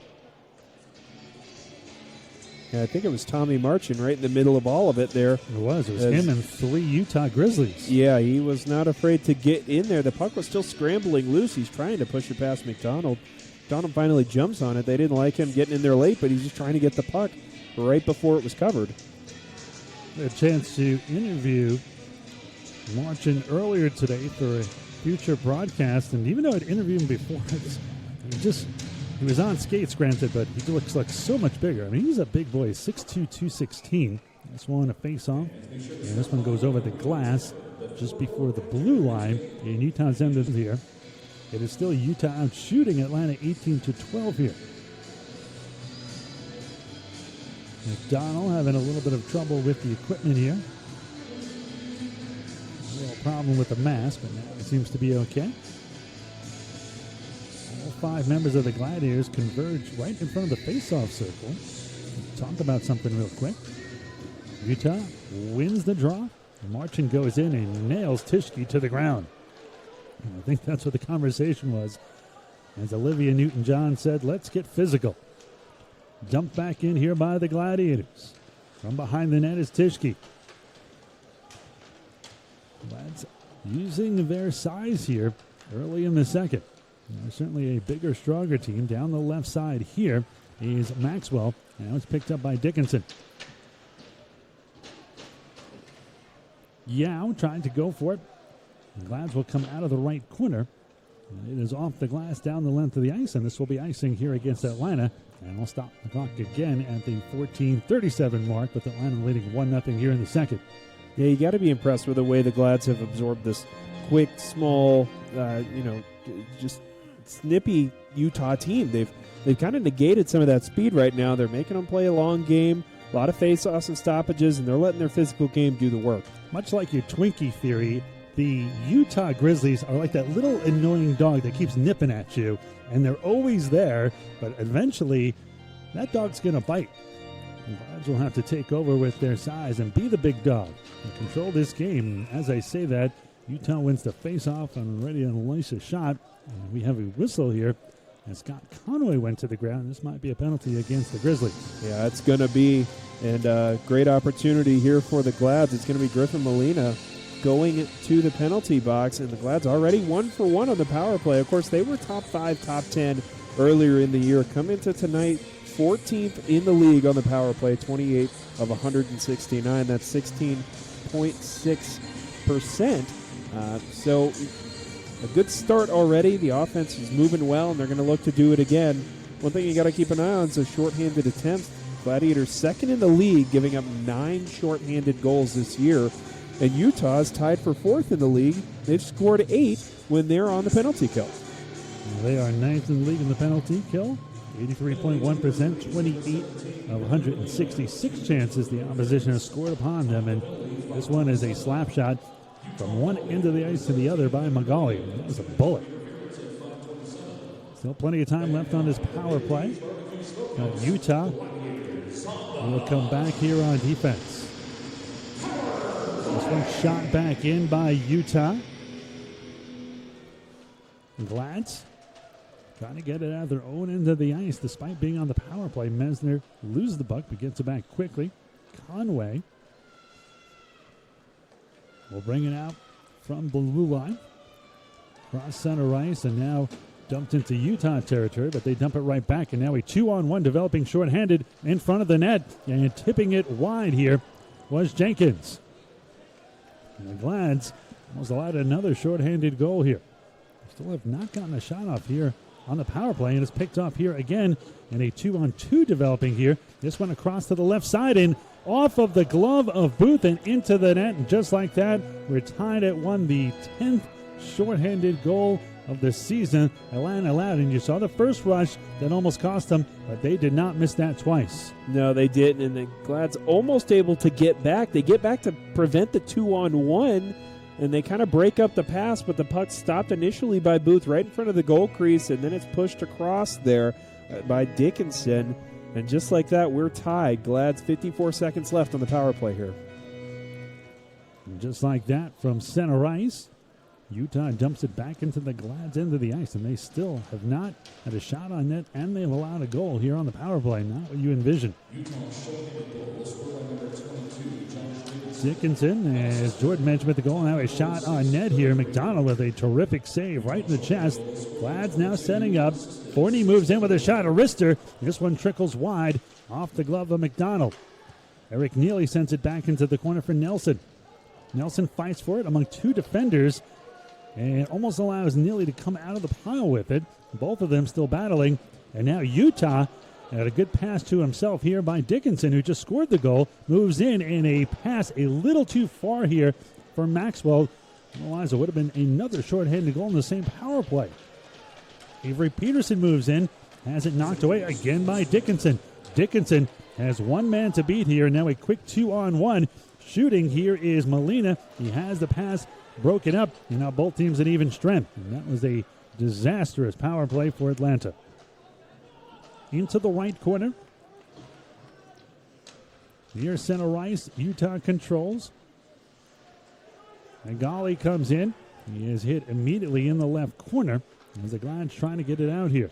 Yeah, I think it was Tommy Marchand right in the middle of all of it there. It was him and 3 Utah Grizzlies. Yeah, he was not afraid to get in there. The puck was still scrambling loose. He's trying to push it past McDonald. McDonald finally jumps on it. They didn't like him getting in there late, but he's just trying to get the puck right before it was covered. A chance to interview Marchand earlier today for a future broadcast, and even though I'd interviewed him before, he was on skates, granted, but he looks like so much bigger. I mean, he's a big boy, 6'2", 216. This one a face-off, and this one goes over the glass just before the blue line. And Utah's ended here. It is still Utah out shooting Atlanta 18-12 here. McDonald having a little bit of trouble with the equipment here. A little problem with the mask, but now it seems to be okay. All 5 members of the Gladiators converge right in front of the face-off circle. Talk about something real quick. Utah wins the draw. Marchand goes in and nails Tishke to the ground. And I think that's what the conversation was. As Olivia Newton-John said, let's get physical. Dumped back in here by the Gladiators. From behind the net is Tishke. Lads using their size here early in the second. Certainly a bigger, stronger team. Down the left side here is Maxwell. Now it's picked up by Dickinson. Yao trying to go for it. Glads will come out of the right corner. It is off the glass down the length of the ice, and this will be icing here against Atlanta. And we'll stop the clock again at the 14:37 mark, with Atlanta leading 1-0 here in the second. Yeah, you got to be impressed with the way the Glads have absorbed this quick, small, just snippy Utah team. They've kind of negated some of that speed right now. They're making them play a long game, a lot of face-offs and stoppages, and they're letting their physical game do the work. Much like your Twinkie theory, the Utah Grizzlies are like that little annoying dog that keeps nipping at you, and they're always there, but eventually that dog's going to bite. The Glads will have to take over with their size and be the big dog and control this game. As I say that, Utah wins the face-off and ready to unleash a shot. And we have a whistle here as Scott Conway went to the ground. This might be a penalty against the Grizzlies. Yeah, it's going to be, and great opportunity here for the Glads. It's going to be Griffin Molina going to the penalty box, and the Glads already 1 for 1 on the power play. Of course, they were top 5, top 10 earlier in the year. Come into tonight, 14th in the league on the power play, 28 of 169. That's 16.6%. So a good start already. The offense is moving well, and they're going to look to do it again. One thing you got to keep an eye on is those shorthanded attempts. Gladiators second in the league, giving up 9 shorthanded goals this year. And Utah is tied for 4th in the league. They've scored 8 when they're on the penalty kill. They are 9th in the league in the penalty kill. 83.1%, 28 of 166 chances the opposition has scored upon them. And this one is a slap shot from one end of the ice to the other by Magali. That was a bullet. Still plenty of time left on this power play. Got Utah will come back here on defense. This one shot back in by Utah. Glads trying to get it out of their own end of the ice despite being on the power play. Mesner loses the puck but gets it back quickly. Conway will bring it out from the blue line. Cross center ice and now dumped into Utah territory, but they dump it right back. And now a 2-on-1 developing shorthanded in front of the net. And tipping it wide here was Jenkins. And the Glads almost allowed another shorthanded goal here. Still have not gotten a shot off here on the power play, and it's picked off here again. And a 2-on-2 developing here. This one across to the left side and off of the glove of Booth and into the net. And just like that, we're tied at 1. The 10th shorthanded goal of the season. Atlanta allowed, and you saw the first rush that almost cost them, but they did not miss that twice. No, they didn't, and the Glad's almost able to get back. They get back to prevent the 2-on-1, and they kind of break up the pass, but the puck stopped initially by Booth right in front of the goal crease, and then it's pushed across there by Dickinson. And just like that, we're tied. Glad's 54 seconds left on the power play here. And just like that, from center ice, Utah dumps it back into the Glad's end of the ice, and they still have not had a shot on net, and they've allowed a goal here on the power play. Not what you envision. Dickinson, as Jordan mentioned with the goal, now a shot on net here. McDonald with a terrific save right in the chest. Glad's now setting up. Forney moves in with a shot. A wrister. This one trickles wide off the glove of McDonald. Eric Neely sends it back into the corner for Nelson. Nelson fights for it among 2 defenders and almost allows Neely to come out of the pile with it. Both of them still battling. And now Utah had a good pass to himself here by Dickinson, who just scored the goal. Moves in, and a pass a little too far here for Maxwell. Otherwise, it would have been another shorthanded goal in the same power play. Avery Peterson moves in, has it knocked away again by Dickinson. Dickinson has one man to beat here. Now a quick 2-on-1. Shooting here is Molina. He has the pass broken up, and now both teams at even strength. And that was a disastrous power play for Atlanta. Into the right corner. Near center ice, Utah controls. And Golly comes in. He is hit immediately in the left corner as the Glad's trying to get it out here.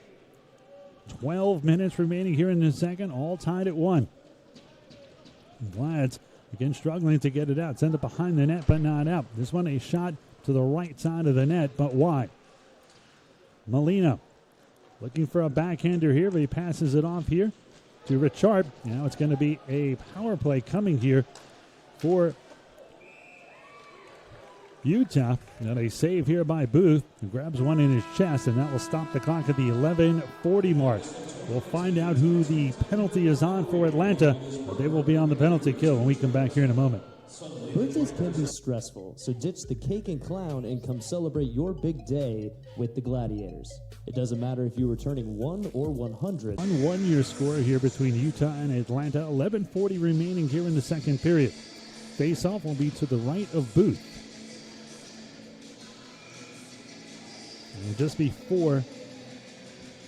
12 minutes remaining here in the second, all tied at 1. Glad's again struggling to get it out. Send it behind the net, but not out. This one a shot to the right side of the net, but wide. Molina looking for a backhander here, but he passes it off here to Richard. Now it's going to be a power play coming here for Utah. And a save here by Booth, who grabs one in his chest, and that will stop the clock at the 11:40 mark. We'll find out who the penalty is on for Atlanta, but they will be on the penalty kill when we come back here in a moment. Birthdays can be stressful, so ditch the cake and clown and come celebrate your big day with the Gladiators. It doesn't matter if you were turning 1 or 100. 1-1 score here between Utah and Atlanta. 11:40 remaining here in the second period. Face-off will be to the right of Booth. And just before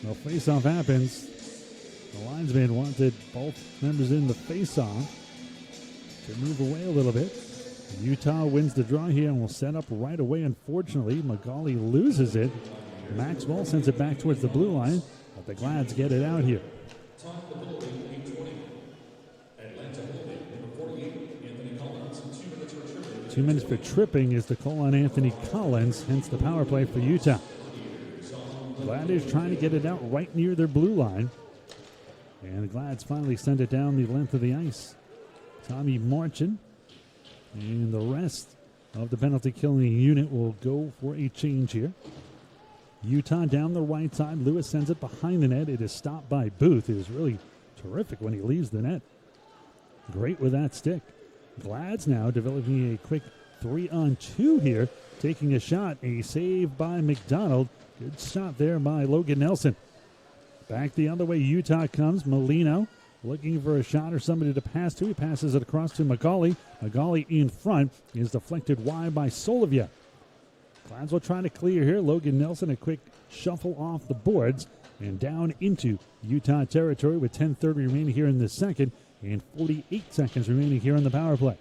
the face-off happens, the linesman wanted both members in the face-off to move away a little bit. Utah wins the draw here and will set up right away. Unfortunately, Magali loses it. Maxwell sends it back towards the blue line, but the Glads get it out here. 2 minutes for tripping is the call on Anthony Collins, hence the power play for Utah. Gladiators trying to get it out right near their blue line. And the Glads finally send it down the length of the ice. Tommy Marchin and the rest of the penalty killing unit will go for a change here. Utah down the right side. Lewis sends it behind the net. It is stopped by Booth. It is really terrific when he leaves the net. Great with that stick. Glad's now developing a quick 3-on-2 here. Taking a shot. A save by McDonald. Good shot there by Logan Nelson. Back the other way. Utah comes. Molino looking for a shot or somebody to pass to. He passes it across to Magali. Magali in front is deflected wide by Soloviev. Glads will try to clear here. Logan Nelson, a quick shuffle off the boards and down into Utah territory with 10:30 remaining here in the second and 48 seconds remaining here on the power play.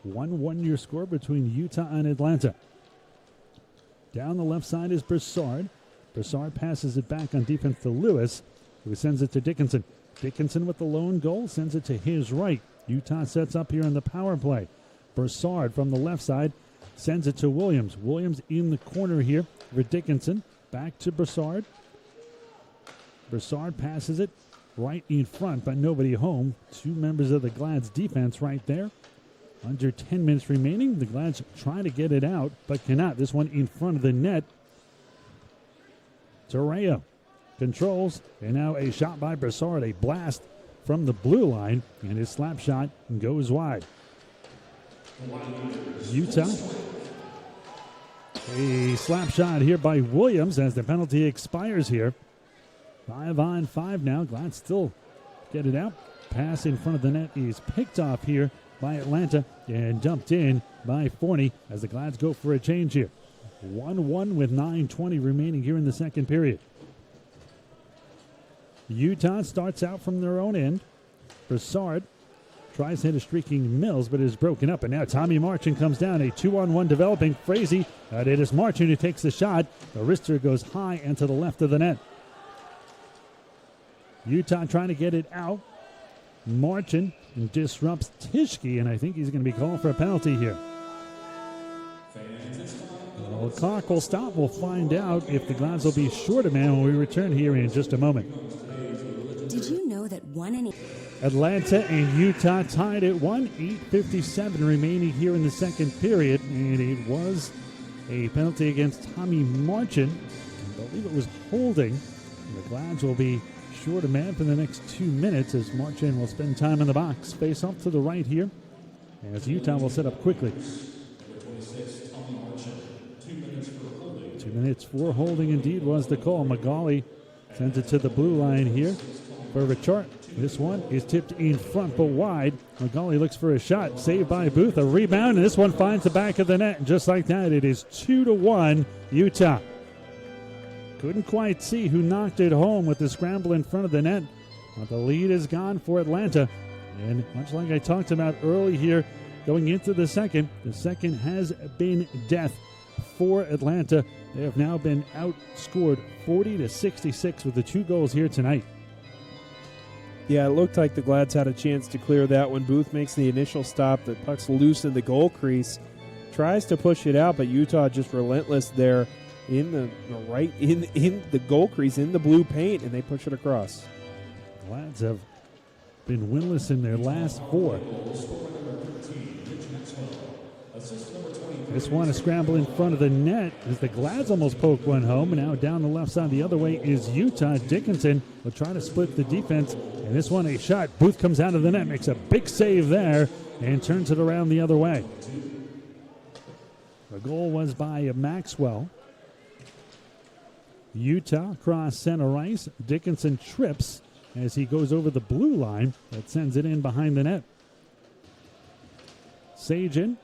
1-1 your score between Utah and Atlanta. Down the left side is Broussard. Broussard passes it back on defense to Lewis, who sends it to Dickinson. Dickinson with the lone goal sends it to his right. Utah sets up here on the power play. Broussard from the left side sends it to Williams. Williams in the corner here for Dickinson. Back to Broussard. Broussard passes it right in front, but nobody home. Two members of the Glads defense right there. Under 10 minutes remaining. The Glads trying to get it out, but cannot. This one in front of the net. Torreo controls, and now a shot by Broussard. A blast from the blue line, and his slap shot goes wide. Utah. A slap shot here by Williams as the penalty expires here. 5-on-5 now. Glad still get it out. Pass in front of the net is picked off here by Atlanta and dumped in by Forney as the Glads go for a change here. 1-1 with 9:20 remaining here in the second period. Utah starts out from their own end. Broussard tries to hit a streaking Mills, but it is broken up. And now Tommy Marchand comes down. A 2-on-1 developing. Frazee. It is Marchand who takes the shot. The wrister goes high and to the left of the net. Utah trying to get it out. Marchand disrupts Tishke, and I think he's going to be called for a penalty here. Well, the clock will stop. We'll find out if the Glads will be short a man when we return here in just a moment. Did you know that 1 Atlanta and Utah tied at 1. 8:57 remaining here in the second period, and it was a penalty against Tommy Marchand. I believe it was holding. The Glads will be short a man for the next 2 minutes as Marchand will spend time in the box. Face off to the right here as Utah will set up quickly. 2 minutes for holding indeed was the call. Magali sends it to the blue line here for Richard. This one is tipped in front but wide. Magali looks for a shot. Saved by Booth. A rebound, and this one finds the back of the net. And just like that, it is 2-1 Utah. Couldn't quite see who knocked it home with the scramble in front of the net. But the lead is gone for Atlanta. And much like I talked about early here, going into the second has been death for Atlanta. They have now been outscored 40-66 with the 2 goals here tonight. Yeah, it looked like the Glads had a chance to clear that when Booth makes the initial stop. The puck's loose in the goal crease. Tries to push it out, but Utah just relentless there in the right in the goal crease in the blue paint, and they push it across. Glads have been winless in their last 4. This one a scramble in front of the net as the Glads almost poke one home. And now down the left side the other way is Utah. Dickinson will try to split the defense. And this one a shot. Booth comes out of the net, makes a big save there, and turns it around the other way. The goal was by Maxwell. Utah across center ice. Dickinson trips as he goes over the blue line. That sends it in behind the net. Sajin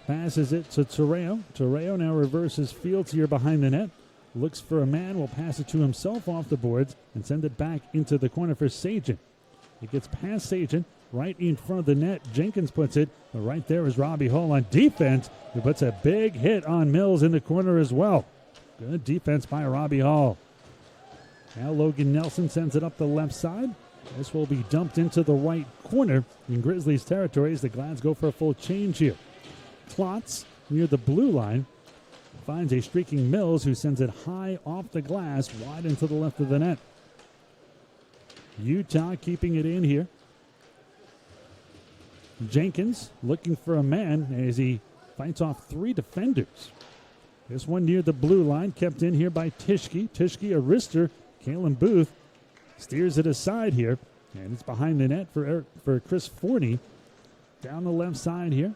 passes it to Torreo. Torreo now reverses fields here behind the net. Looks for a man, will pass it to himself off the boards and send it back into the corner for Sajin. It gets past Sajin, right in front of the net. Jenkins puts it, but right there is Robbie Hall on defense, who puts a big hit on Mills in the corner as well. Good defense by Robbie Hall. Now Logan Nelson sends it up the left side. This will be dumped into the right corner in Grizzlies territory as the Glads go for a full change here. Klotz near the blue line finds a streaking Mills who sends it high off the glass wide into the left of the net. Utah keeping it in here. Jenkins looking for a man as he fights off 3 defenders. This one near the blue line, kept in here by Tishke. Tishke, a wrister. Kalen Booth steers it aside here, and it's behind the net for Chris Forney. Down the left side here.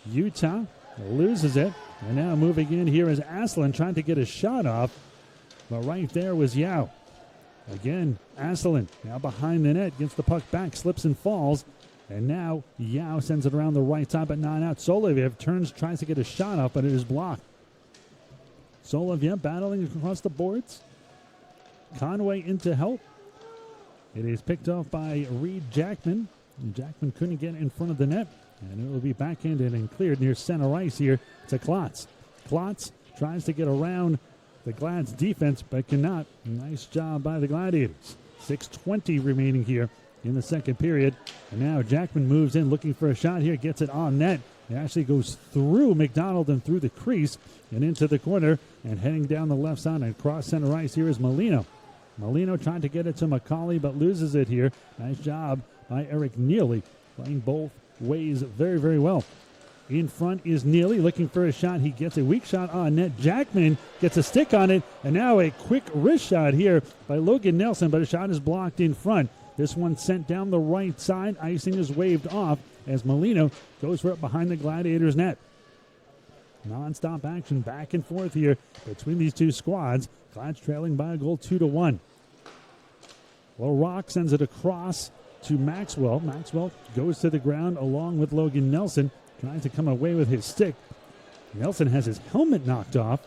Utah loses it, and now moving in here is Aslan trying to get a shot off, but right there was Yao. Again, Aslan now behind the net, gets the puck back, slips and falls. And now Yao sends it around the right side, but not out. Soloviev turns, tries to get a shot up, but it is blocked. Soloviev battling across the boards. Conway in to help. It is picked off by Reed Jackman. And Jackman couldn't get in front of the net. And it will be backhanded and cleared near center ice here to Klotz. Klotz tries to get around the Glads defense, but cannot. Nice job by the Gladiators. 6:20 remaining here in the second period. And now Jackman moves in looking for a shot here, gets it on net. It actually goes through McDonald and through the crease and into the corner. And heading down the left side and across center ice here is Molino. Molino trying to get it to McCauley, but loses it here. Nice job by Eric Neely, playing both ways very, very well. In front is Neely looking for a shot. He gets a weak shot on net. Jackman gets a stick on it. And now a quick wrist shot here by Logan Nelson, but a shot is blocked in front. This one sent down the right side. Icing is waved off as Molino goes for it behind the Gladiators' net. Non-stop action back and forth here between these two squads. Glads trailing by a goal 2-1. Well, Rock sends it across to Maxwell. Maxwell goes to the ground along with Logan Nelson, trying to come away with his stick. Nelson has his helmet knocked off.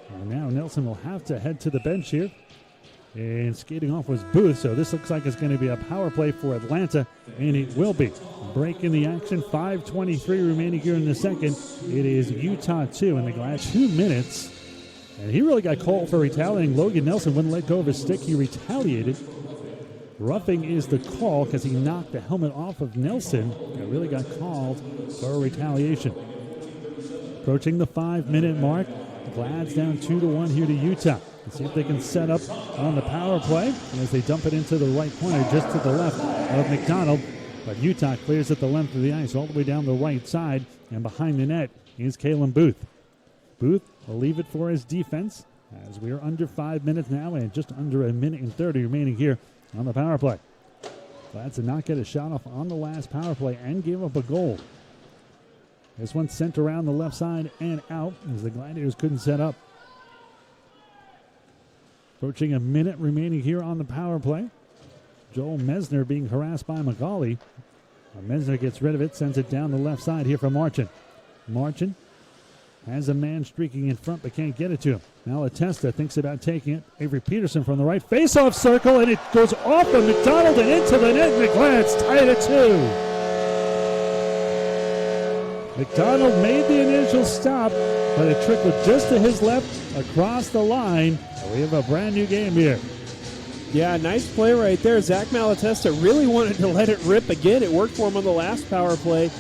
And now Nelson will have to head to the bench here. And skating off was Booth, so this looks like it's going to be a power play for Atlanta, and it will be. Break in the action, 5:23 remaining here in the second. It is Utah 2, and the Glads 2 minutes. And he really got called for retaliating. Logan Nelson wouldn't let go of his stick. He retaliated. Roughing is the call because he knocked the helmet off of Nelson. It really got called for retaliation. Approaching the 5-minute mark. Glads down 2-1 here to Utah. Let's see if they can set up on the power play as they dump it into the right corner just to the left of McDonald. But Utah clears at the length of the ice all the way down the right side. And behind the net is Kalen Booth. Booth will leave it for his defense as we are under 5 minutes now and just under 1:30 remaining here on the power play. Glads did not get a shot off on the last power play and gave up a goal. This one sent around the left side and out as the Gladiators couldn't set up. Approaching a minute remaining here on the power play. Joel Mesner being harassed by McCauley. Mesner gets rid of it, sends it down the left side here for Marchand. Marchand has a man streaking in front but can't get it to him. Malatesta thinks about taking it. Avery Peterson from the right face-off circle, and it goes off of McDonald and into the net, and the Glads tie it at 2. McDonald made the initial stop, but it trickled just to his left across the line. We have a brand new game here. Yeah, nice play right there. Zach Malatesta really wanted to let it rip again. It worked for him on the last power play.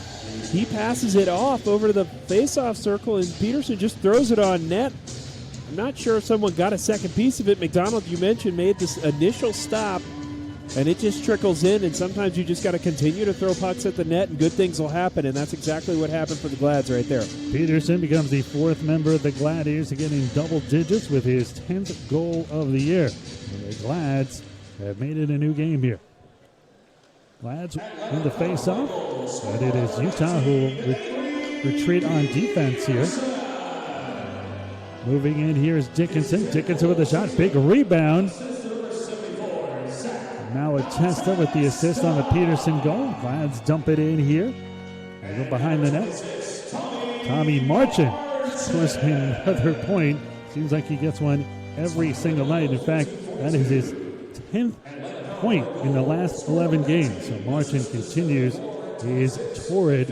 He passes it off over to the face-off circle, and Peterson just throws it on net. I'm not sure if someone got a second piece of it. McDonald, you mentioned, made this initial stop, and it just trickles in, and sometimes you just got to continue to throw pucks at the net, and good things will happen, and that's exactly what happened for the Glads right there. Peterson becomes the 4th member of the Gladiators to get in double digits with his 10th goal of the year. And the Glads have made it a new game here. Glads win the face-off, and it is Utah who will retreat on defense here. Moving in here is Dickinson. Dickinson with a shot. Big rebound. Malatesta with the assist on the Peterson goal. Glads dump it in here. They go behind the net. Tommy Marchand scores another point. Seems like he gets one every single night. In fact, that is his 10th point in the last 11 games. So Marchand continues his torrid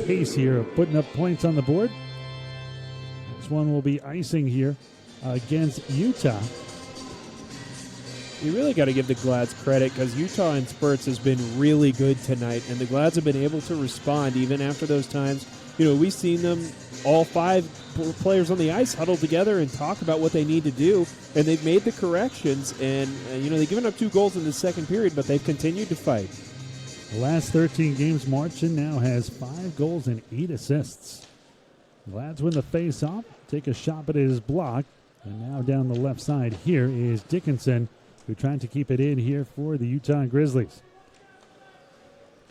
pace here of putting up points on the board. This one will be icing here against Utah. You really got to give the Glads credit because Utah in spurts has been really good tonight, and the Glads have been able to respond even after those times. You know, we've seen them, all 5 players on the ice, huddle together and talk about what they need to do, and they've made the corrections, and, you know, they've given up 2 goals in the second period, but they've continued to fight. The last 13 games, Marchand now has 5 goals and 8 assists. Glads win the face-off, take a shot, but it is blocked. And now down the left side here is Dickinson, who trying to keep it in here for the Utah Grizzlies.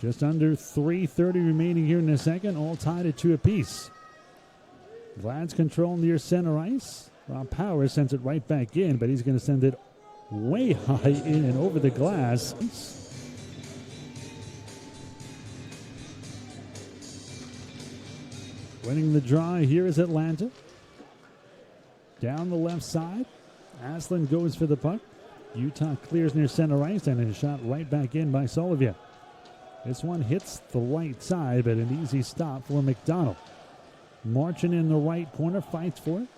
Just under 3:30 remaining here in the second, all tied at 2 apiece. Glads control near center ice. Rob Powers sends it right back in, but he's going to send it way high in and over the glass. Winning the draw here is Atlanta. Down the left side, Aslan goes for the puck. Utah clears near center ice and is shot right back in by Soloviev. This one hits the right side, but an easy stop for McDonald. Marchand in the right corner, fights for it.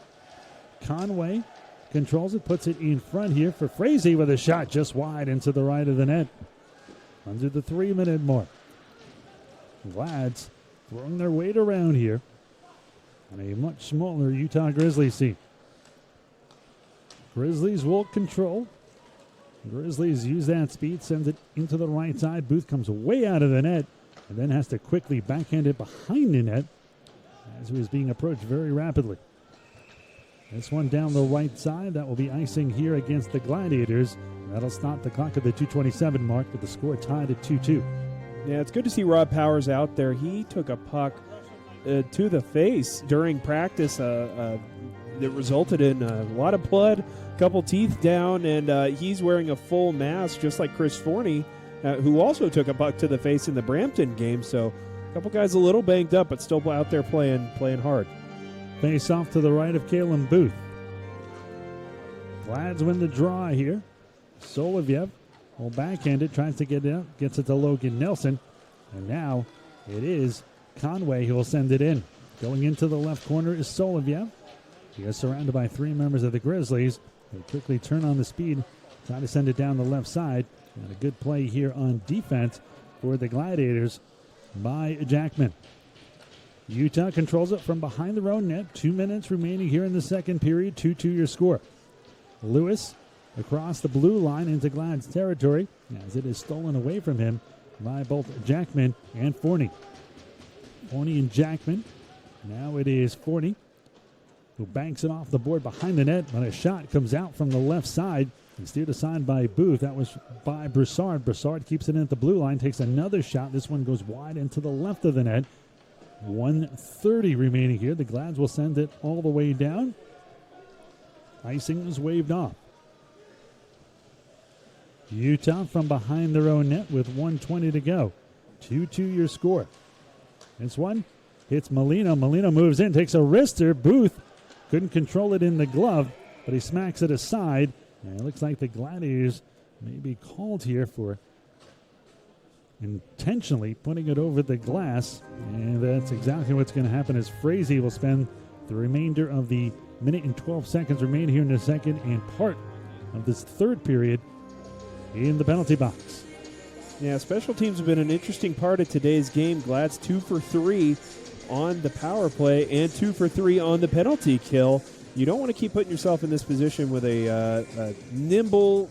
Conway controls it, puts it in front here for Frazee with a shot just wide into the right of the net. Under the 3-minute mark. Glads throwing their weight around here on a much smaller Utah Grizzlies team. Grizzlies will control. Grizzlies use that speed, sends it into the right side. Booth comes way out of the net and then has to quickly backhand it behind the net as he was being approached very rapidly. This one down the right side, that will be icing here against the Gladiators. That'll stop the clock at the 2:27 mark with the score tied at 2-2. Yeah, it's good to see Rob Powers out there. He took a puck to the face during practice that resulted in a lot of blood, a couple teeth down, and he's wearing a full mask just like Chris Forney, who also took a puck to the face in the Brampton game. So a couple guys a little banged up, but still out there playing hard. Face off to the right of Kalen Booth. Glads win the draw here. Soloviev will backhand it, tries to get it out, gets it to Logan Nelson. And now it is Conway who will send it in. Going into the left corner is Soloviev. He is surrounded by 3 members of the Grizzlies. They quickly turn on the speed, try to send it down the left side. And a good play here on defense for the Gladiators by Jackman. Utah controls it from behind their own net. 2 minutes remaining here in the second period. 2-2 your score. Lewis across the blue line into Glad's territory as it is stolen away from him by both Jackman and Forney. Forney and Jackman. Now it is Forney who banks it off the board behind the net, but a shot comes out from the left side and steered aside by Booth. That was by Broussard. Broussard keeps it in at the blue line, takes another shot. This one goes wide into the left of the net. 1:30 remaining here. The Glads will send it all the way down. Icing is waved off. Utah from behind their own net with 1:20 to go. 2-2 your score. This one hits Molino. Molino moves in, takes a wrister. Booth couldn't control it in the glove, but he smacks it aside. And it looks like the Gladiators may be called here for intentionally putting it over the glass. And that's exactly what's going to happen as Frazee will spend the remainder of the minute and 12 seconds remaining here in the second and part of this third period in the penalty box. Yeah, special teams have been an interesting part of today's game. Glad's 2 for 3 on the power play and 2 for 3 on the penalty kill. You don't want to keep putting yourself in this position with a nimble,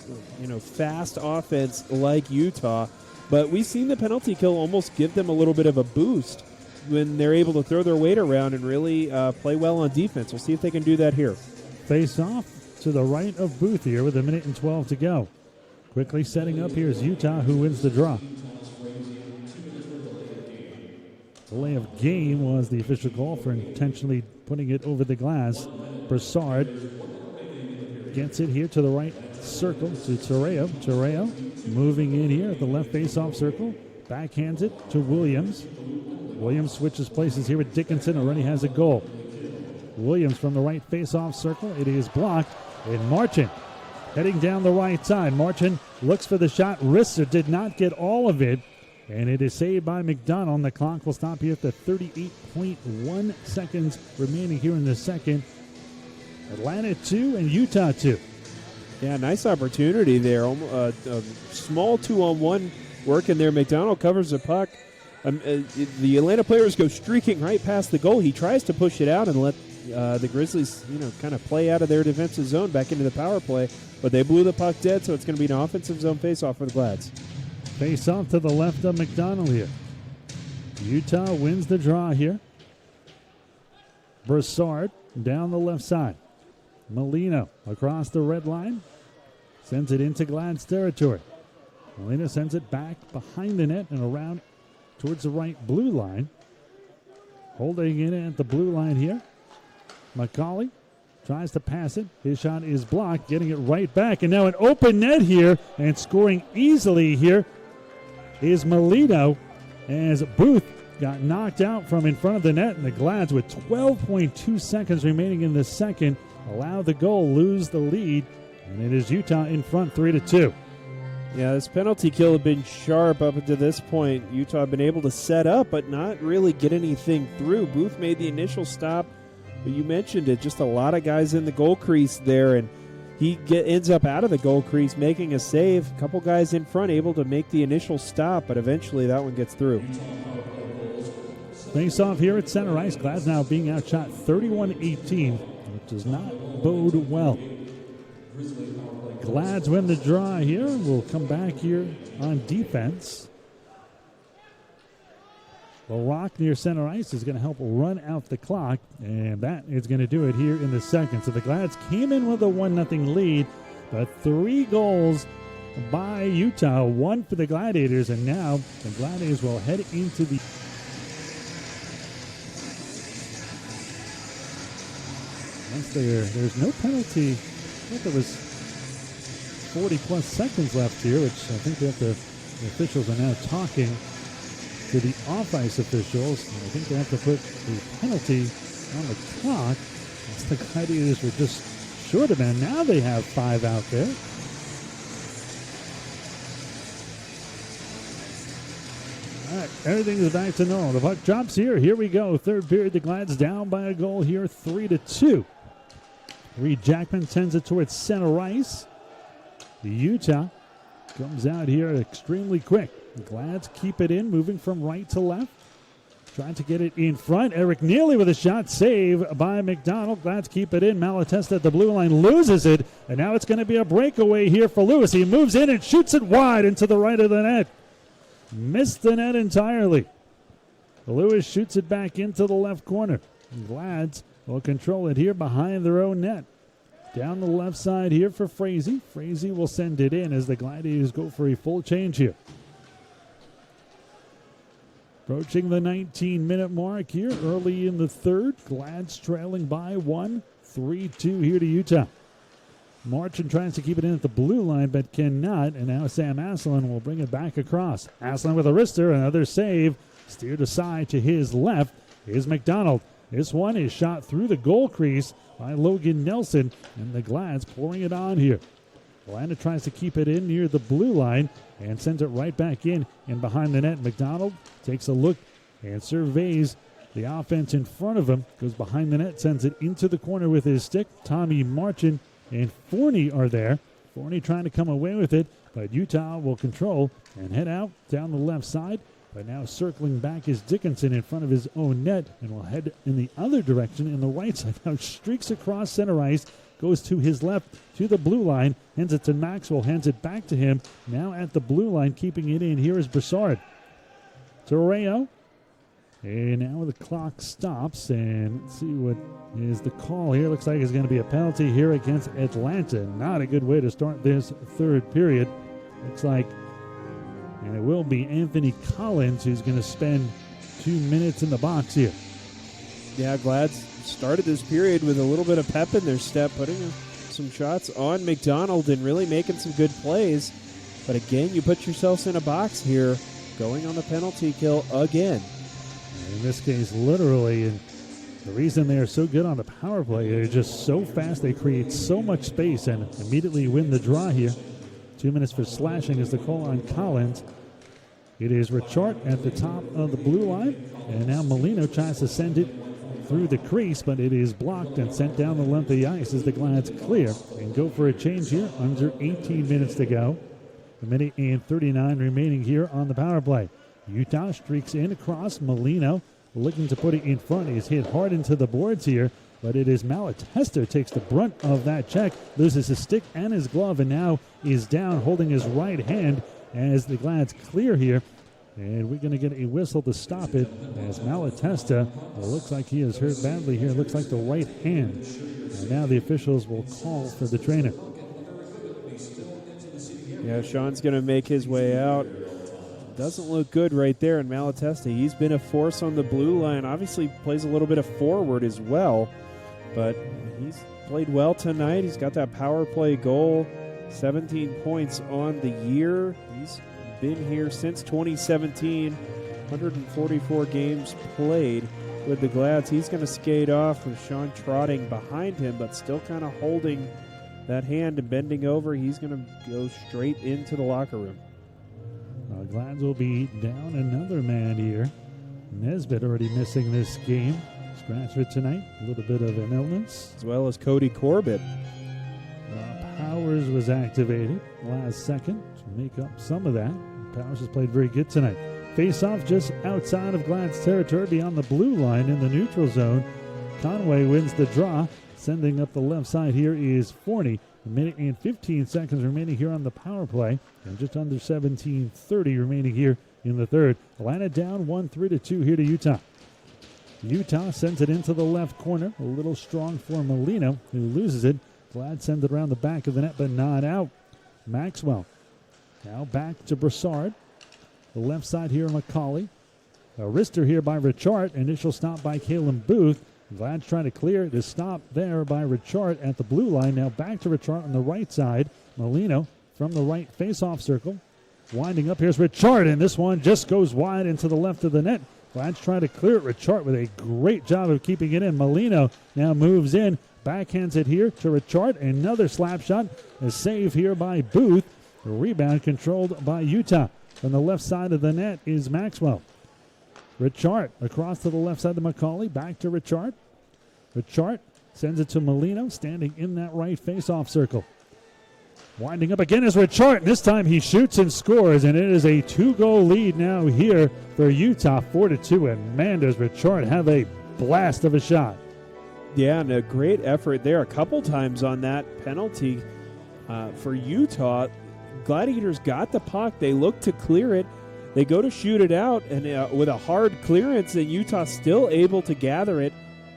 fast offense like Utah. But we've seen the penalty kill almost give them a little bit of a boost when they're able to throw their weight around and really play well on defense. We'll see if they can do that here. Face off to the right of Booth here with 1 minute and 12 to go. Quickly setting up here is Utah, who wins the draw. Delay of game was the official call for intentionally putting it over the glass. Broussard gets it here to the right circle to Torreo. Torreo moving in here at the left face-off circle. Backhands it to Williams. Williams switches places here with Dickinson. Already has a goal. Williams from the right face-off circle. It is blocked. And Marchand heading down the right side. Marchand looks for the shot. Risser did not get all of it. And it is saved by McDonald. The clock will stop here at the 38.1 seconds remaining here in the second. Atlanta 2 and Utah 2. Yeah, nice opportunity there. A small 2-on-1 working there. McDonald covers the puck. The Atlanta players go streaking right past the goal. He tries to push it out and let the Grizzlies, kind of play out of their defensive zone back into the power play. But they blew the puck dead, so it's going to be an offensive zone faceoff for the Glads. Face off to the left of McDonald here. Utah wins the draw here. Broussard down the left side. Molino across the red line. Sends it into Glad's territory. Molino sends it back behind the net and around towards the right blue line. Holding it at the blue line here. McCauley tries to pass it. His shot is blocked, getting it right back. And now an open net here, and scoring easily here is Molino, as Booth got knocked out from in front of the net. And the Glads, with 12.2 seconds remaining in the second, allow the goal, lose the lead. And it is Utah in front 3-2. Yeah, this penalty kill had been sharp up until this point. Utah had been able to set up, but not really get anything through. Booth made the initial stop, but you mentioned it, just a lot of guys in the goal crease there, and he ends up out of the goal crease making a save. A couple guys in front able to make the initial stop, but eventually that one gets through. Face off here at center ice. Glads now being outshot 31-18, which does not bode well. Glads win the draw here. We'll come back here on defense. The rock near center ice is going to help run out the clock, and that is going to do it here in the second. So the Glads came in with a 1-0 lead, but 3 goals by Utah, 1 for the Gladiators, and now the Gladiators will head into the... Once there's no penalty. I thought there was 40-plus seconds left here, which I think that the officials are now talking to the off-ice officials. I think they have to put the penalty on the clock. The Gladiators were just short of it. Now they have 5 out there. All right, everything is back to normal. The puck drops here. Here we go. Third period, the Glads down by a goal here, 3-2. Reed Jackman sends it towards center ice. The Utah comes out here extremely quick. The Glads keep it in, moving from right to left. Trying to get it in front. Eric Neely with a shot, save by McDonald. Glads keep it in. Malatesta at the blue line loses it. And now it's going to be a breakaway here for Lewis. He moves in and shoots it wide into the right of the net. Missed the net entirely. Lewis shoots it back into the left corner. Glads will control it here behind their own net. Down the left side here for Frazee. Frazee will send it in as the Gladiators go for a full change here. Approaching the 19-minute mark here, early in the third. Glads trailing by 1, 3-2 here to Utah. Marchand tries to keep it in at the blue line, but cannot. And now Sam Asselin will bring it back across. Asselin with a wrister, another save. Steered aside to his left is McDonald. This one is shot through the goal crease by Logan Nelson, and the Glads pouring it on here. Atlanta tries to keep it in near the blue line and sends it right back in and behind the net. McDonald takes a look and surveys the offense in front of him, goes behind the net, sends it into the corner with his stick. Tommy Marchand and Forney are there. Forney trying to come away with it, but Utah will control and head out down the left side. But now circling back is Dickinson in front of his own net and will head in the other direction in the right side. Now streaks across center ice, goes to his left to the blue line, hands it to Maxwell, hands it back to him. Now at the blue line, keeping it in. Here is Broussard. Torreo. And now the clock stops, and let's see what is the call here. Looks like it's going to be a penalty here against Atlanta. Not a good way to start this third period. Looks like, and it will be Anthony Collins who's going to spend 2 minutes in the box here. Yeah, Glads started this period with a little bit of pep in their step, putting some shots on McDonald and really making some good plays. But again, you put yourselves in a box here, going on the penalty kill again. In this case, literally, and the reason they are so good on the power play, they're just so fast, they create so much space and immediately win the draw here. 2 minutes for slashing is the call on Collins. It is Richard at the top of the blue line, and now Molino tries to send it through the crease, but it is blocked and sent down the length of the ice as the Glads clear and go for a change here. Under 18 minutes to go. A minute and 39 remaining here on the power play. Utah streaks in across. Molino looking to put it in front. He's hit hard into the boards here, but it is Malatesta takes the brunt of that check, loses his stick and his glove, and now is down holding his right hand as the Glads clear here. And we're going to get a whistle to stop it as Malatesta, looks like he is hurt badly here. Looks like the right hand. And now the officials will call for the trainer. Yeah, Sean's going to make his way out. Doesn't look good right there in Malatesta. He's been a force on the blue line. Obviously plays a little bit of forward as well. But he's played well tonight. He's got that power play goal. 17 points on the year. He's been here since 2017, 144 games played with the Glads. He's going to skate off with Sean trotting behind him, but still kind of holding that hand and bending over. He's going to go straight into the locker room. Glads will be down another man here. Nesbitt already missing this game. Scratch for tonight. A little bit of an illness. As well as Cody Corbett. Powers was activated last second to make up some of that. Powers has played very good tonight. Face off just outside of Glad's territory beyond the blue line in the neutral zone. Conway wins the draw. Sending up the left side here is Forney. A minute and 15 seconds remaining here on the power play. And just under 17:30 remaining here in the third. Atlanta down 1-3-2 here to Utah. Utah sends it into the left corner. A little strong for Molino, who loses it. Glad sends it around the back of the net, but not out. Maxwell. Now back to Broussard. The left side here, McCauley. A wrister here by Richard. Initial stop by Kalen Booth. Glad's trying to clear the stop there by Richard at the blue line. Now back to Richard on the right side. Molino from the right face-off circle. Winding up, here's Richard, and this one just goes wide into the left of the net. Glad's trying to clear it. Richard with a great job of keeping it in. Molino now moves in. Backhands it here to Richard. Another slap shot. A save here by Booth. A rebound controlled by Utah. On the left side of the net is Maxwell. Richard across to the left side of McCauley. Back to Richard. Richard sends it to Molino, standing in that right face-off circle. Winding up again is Richard. This time he shoots and scores, and it is a 2-goal lead now here for Utah, 4-2. And man, does Richard have a blast of a shot. Yeah, and a great effort there. A couple times on that penalty for Utah. Gladiators got the puck. They look to clear it. They go to shoot it out, and with a hard clearance, and Utah still able to gather it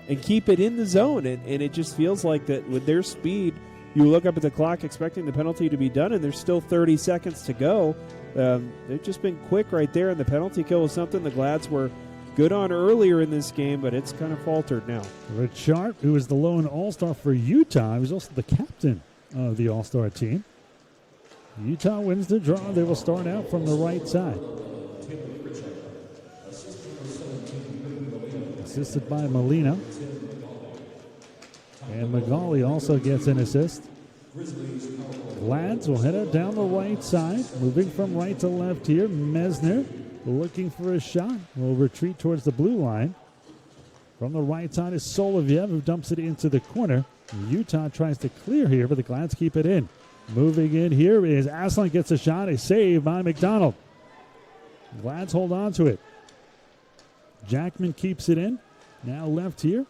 and keep it in the zone. And it just feels like that with their speed, you look up at the clock expecting the penalty to be done, and there's still 30 seconds to go. They've just been quick right there, and the penalty kill was something the Glads were good on earlier in this game, but it's kind of faltered now. Richard, who is the lone All-Star for Utah, he was also the captain of the All-Star team. Utah wins the draw. They will start out from the right side. Assisted by Molino. And Magali also gets an assist. Glads will head out down the right side. Moving from right to left here. Mesner looking for a shot. Will retreat towards the blue line. From the right side is Soloviev, who dumps it into the corner. Utah tries to clear here, but the Glads keep it in. Moving in here is Aslan, gets a shot. A save by McDonald. Glads hold on to it. Jackman keeps it in. Now left here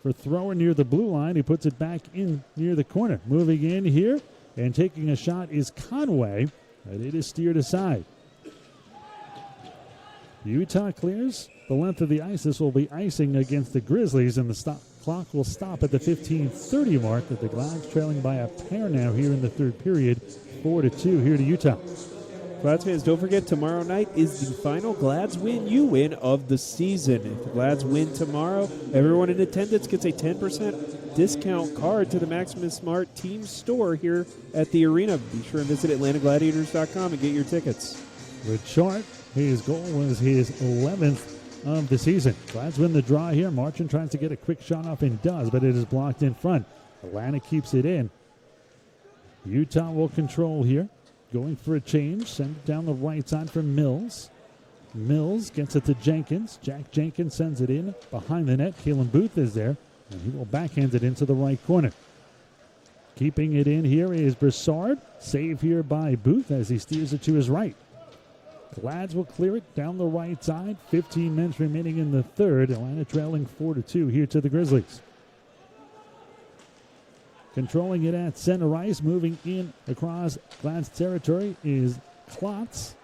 for thrower near the blue line. He puts it back in near the corner. Moving in here and taking a shot is Conway, and it is steered aside. Utah clears the length of the ice. This will be icing against the Grizzlies, and the clock will stop at the 15:30 mark, with the Glads trailing by a pair now here in the third period, 4-2 here to Utah. Glads fans, don't forget, tomorrow night is the final Glads Win You Win of the season. If the Glads win tomorrow, everyone in attendance gets a 10% discount card to the Maximus Smart Team store here at the arena. Be sure and visit AtlantaGladiators.com and get your tickets. Richard, his goal was his 11th of the season. Glads win the draw here. Marchand tries to get a quick shot off and does, but it is blocked in front. Atlanta keeps it in. Utah will control here. Going for a change. Send it down the right side for Mills. Mills gets it to Jenkins. Jack Jenkins sends it in behind the net. Kalen Booth is there, and he will backhand it into the right corner. Keeping it in here is Broussard. Save here by Booth as he steers it to his right. Glads will clear it down the right side. 15 minutes remaining in the third. Atlanta trailing 4-2 here to the Grizzlies. Controlling it at center ice, moving in across Glad's territory is Klotz.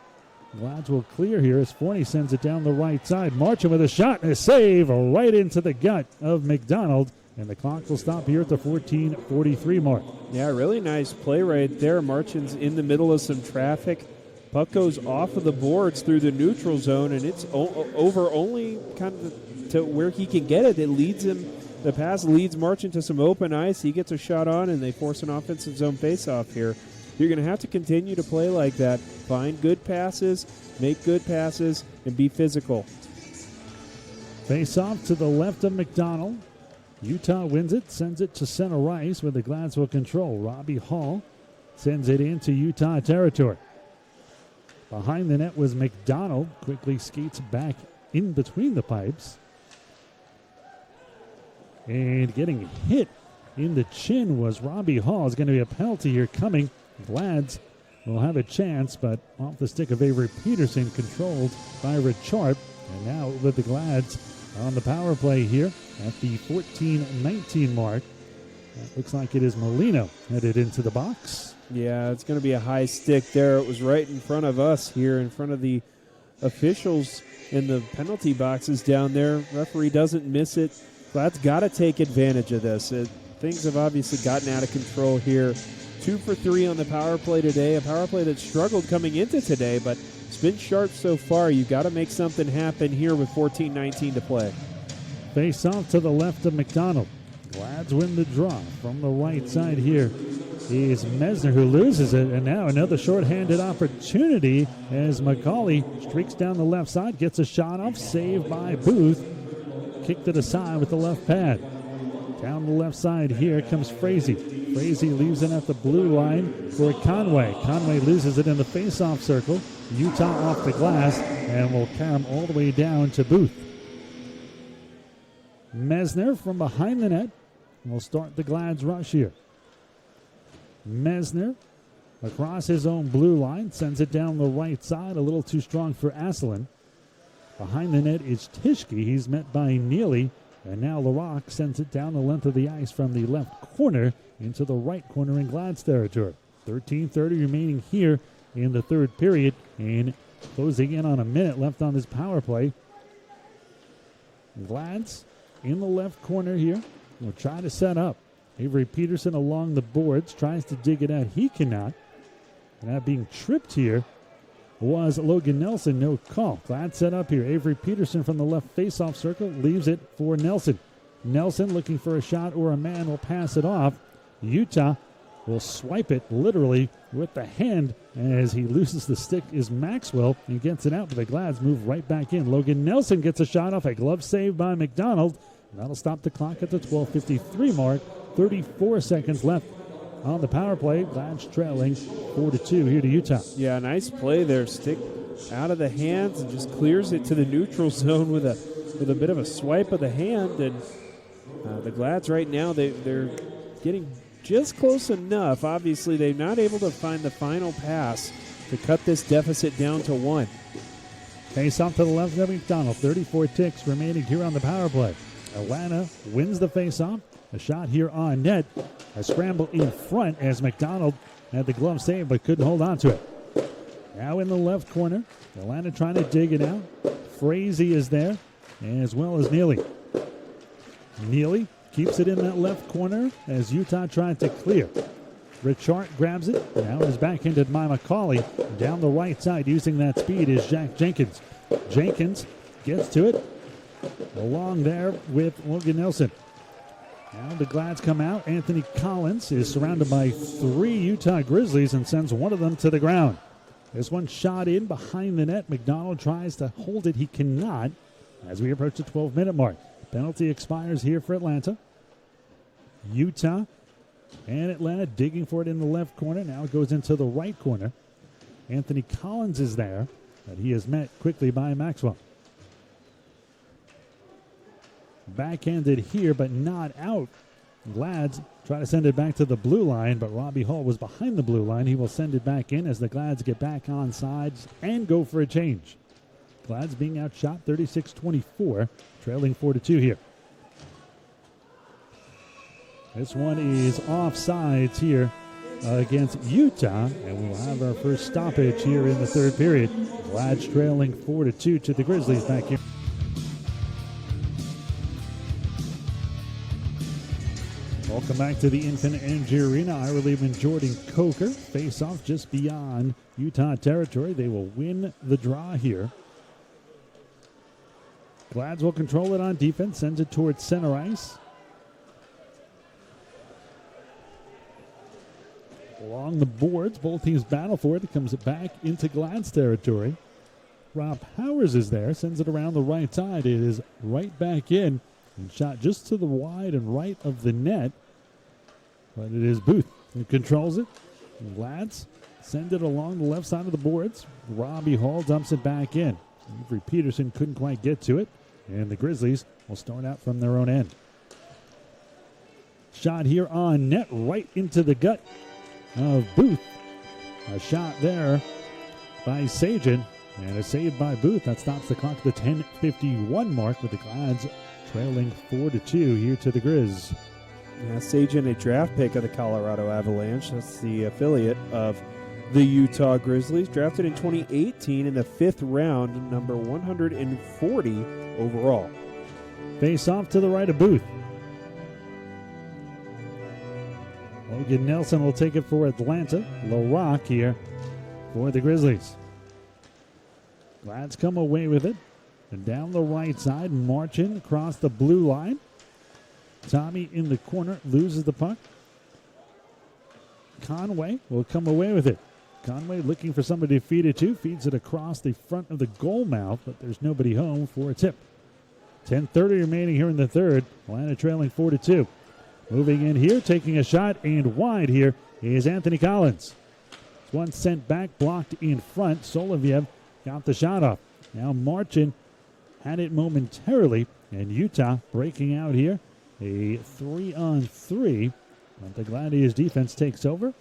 Glads will clear here as Forney sends it down the right side. Marchand with a shot and a save right into the gut of McDonald. And the clock will stop here at the 14:43 mark. Yeah, really nice play right there. Marchand's in the middle of some traffic. Puck goes off of the boards through the neutral zone, and it's over only kind of to where he can get it. It leads him. The pass leads Marchand to some open ice. He gets a shot on, and they force an offensive zone faceoff here. You're going to have to continue to play like that. Find good passes, make good passes, and be physical. Face-off to the left of McDonald. Utah wins it, sends it to center ice where the Glads will control. Robbie Hall sends it into Utah territory. Behind the net was McDonald. Quickly skates back in between the pipes. And getting hit in the chin was Robbie Hall. It's going to be a penalty here coming. Glads will have a chance, but off the stick of Avery Peterson, controlled by Richard. And now with the Glads on the power play here at the 14:19 mark. It looks like it is Molino headed into the box. Yeah, it's going to be a high stick there. It was right in front of us here, in front of the officials in the penalty boxes down there. Referee doesn't miss it. Glad's got to take advantage of this. Things have obviously gotten out of control here. 2 for 3 on the power play today. A power play that struggled coming into today, but it's been sharp so far. You've got to make something happen here with 14:19 to play. Face off to the left of McDonald. Glads win the draw. From the right side here is Mesner, who loses it, and now another shorthanded opportunity as McCauley streaks down the left side, gets a shot off, saved by Booth. Kicked it aside with the left pad. Down the left side here comes Frazee. Frazee leaves it at the blue line for Conway. Conway loses it in the face-off circle. Utah off the glass and will carry him all the way down to Booth. Mesner from behind the net will start the Glads rush here. Mesner across his own blue line, sends it down the right side, a little too strong for Asselin. Behind the net is Tischke. He's met by Neely. And now LaRock sends it down the length of the ice from the left corner into the right corner in Glad's territory. 13:30 remaining here in the third period, and closing in on a minute left on this power play. Glad's in the left corner here. Will try to set up. Avery Peterson along the boards, tries to dig it out. He cannot. And that being tripped here was Logan Nelson. No call. Glad set up here. Avery Peterson from the left faceoff circle leaves it for Nelson. Nelson looking for a shot or a man will pass it off. Utah will swipe it literally with the hand as he loses the stick is Maxwell and gets it out, but the Glads move right back in. Logan Nelson gets a shot off, a glove save by McDonald. That'll stop the clock at the 12:53 mark. 34 seconds left on the power play. Glads trailing 4-2 here to Utah. Yeah, nice play there. Stick out of the hands and just clears it to the neutral zone with a bit of a swipe of the hand. And the Glads right now, they're getting just close enough. Obviously, they're not able to find the final pass to cut this deficit down to 1. Face off to the left of McDonald. 34 ticks remaining here on the power play. Atlanta wins the face-off. A shot here on net. A scramble in front as McDonald had the glove save but couldn't hold on to it. Now in the left corner. Atlanta trying to dig it out. Frazee is there, as well as Neely. Neely keeps it in that left corner as Utah tried to clear. Richard grabs it. Now is backhanded by McCauley. Down the right side using that speed is Jack Jenkins. Jenkins gets to it. Along there with Logan Nelson. Now the Glads come out. Anthony Collins is surrounded by 3 Utah Grizzlies and sends one of them to the ground. This one shot in behind the net. McDonald tries to hold it. He cannot as we approach the 12-minute mark. Penalty expires here for Atlanta. Utah and Atlanta digging for it in the left corner. Now it goes into the right corner. Anthony Collins is there, but he is met quickly by Maxwell. Backhanded here, but not out. Glads try to send it back to the blue line, but Robbie Hall was behind the blue line. He will send it back in as the Glads get back on sides and go for a change. Glads being outshot 36-24, trailing 4-2 here. This one is offsides here against Utah, and we'll have our first stoppage here in the third period. Lads trailing 4-2 to the Grizzlies back here. Welcome back to the Infinite Energy Arena. Ira Liebman, Jordan Coker face off just beyond Utah territory. They will win the draw here. Glads will control it on defense, sends it towards center ice. Along the boards, both teams battle for it. It comes back into Glads territory. Rob Powers is there, sends it around the right side. It is right back in and shot just to the wide and right of the net. But it is Booth who controls it. Glads send it along the left side of the boards. Robbie Hall dumps it back in. Avery Peterson couldn't quite get to it. And the Grizzlies will start out from their own end. Shot here on net, right into the gut of Booth. A shot there by Sajin, and a save by Booth. That stops the clock at the 10:51 mark, with the Glads trailing 4-2 here to the Grizz. Yeah, Sajin, a draft pick of the Colorado Avalanche. That's the affiliate of the Utah Grizzlies. Drafted in 2018 in the 5th round, number 140 overall. Face off to the right of Booth. Logan Nelson will take it for Atlanta. LaRock here for the Grizzlies. Glads come away with it. And down the right side, marching across the blue line. Tommy in the corner loses the puck. Conway will come away with it. Conway looking for somebody to feed it to. Feeds it across the front of the goal mouth, but there's nobody home for a tip. 10:30 remaining here in the third. Atlanta trailing 4-2. Moving in here, taking a shot, and wide here is Anthony Collins. One sent back, blocked in front. Soloviev got the shot off. Now Marchin had it momentarily, and Utah breaking out here. A 3-on-3. But the Gladiators defense takes over.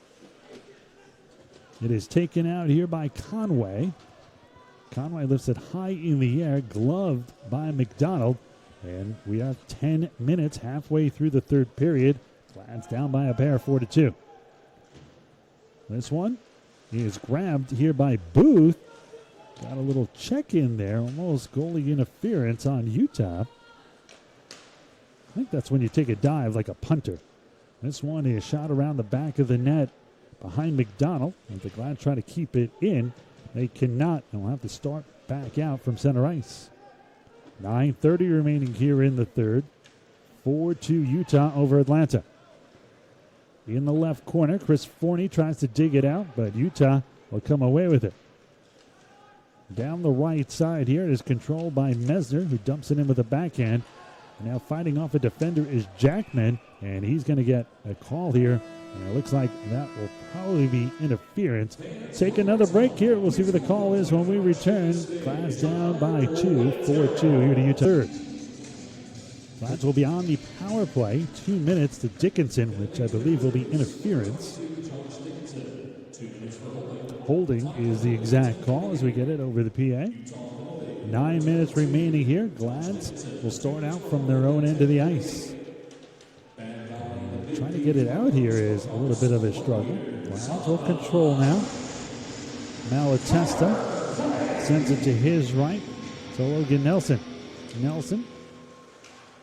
It is taken out here by Conway. Conway lifts it high in the air, gloved by McDonald. And we have 10 minutes halfway through the third period. Glads down by a pair, 4-2. This one is grabbed here by Booth. Got a little check in there, almost goalie interference on Utah. I think that's when you take a dive like a punter. This one is shot around the back of the net behind McDonald. And the Glads try to keep it in. They cannot, and will have to start back out from center ice. 9:30 remaining here in the third. 4-2 Utah over Atlanta. In the left corner, Chris Forney tries to dig it out, but Utah will come away with it. Down the right side here, it is controlled by Mesner, who dumps it in with a backhand. Now fighting off a defender is Jackman, and he's going to get a call here. And it looks like that will probably be interference. Take another break here. We'll see what the call is when we return. Glads down by 2, 4-2 here to Utah. Third. Glads will be on the power play. 2 minutes to Dickinson, which I believe will be interference. Holding is the exact call as we get it over the PA. 9 minutes remaining here. Glads will start out from their own end of the ice. Trying to get it out here is a little bit of a struggle. Glads will control now. Malatesta sends it to his right. So Logan Nelson. Nelson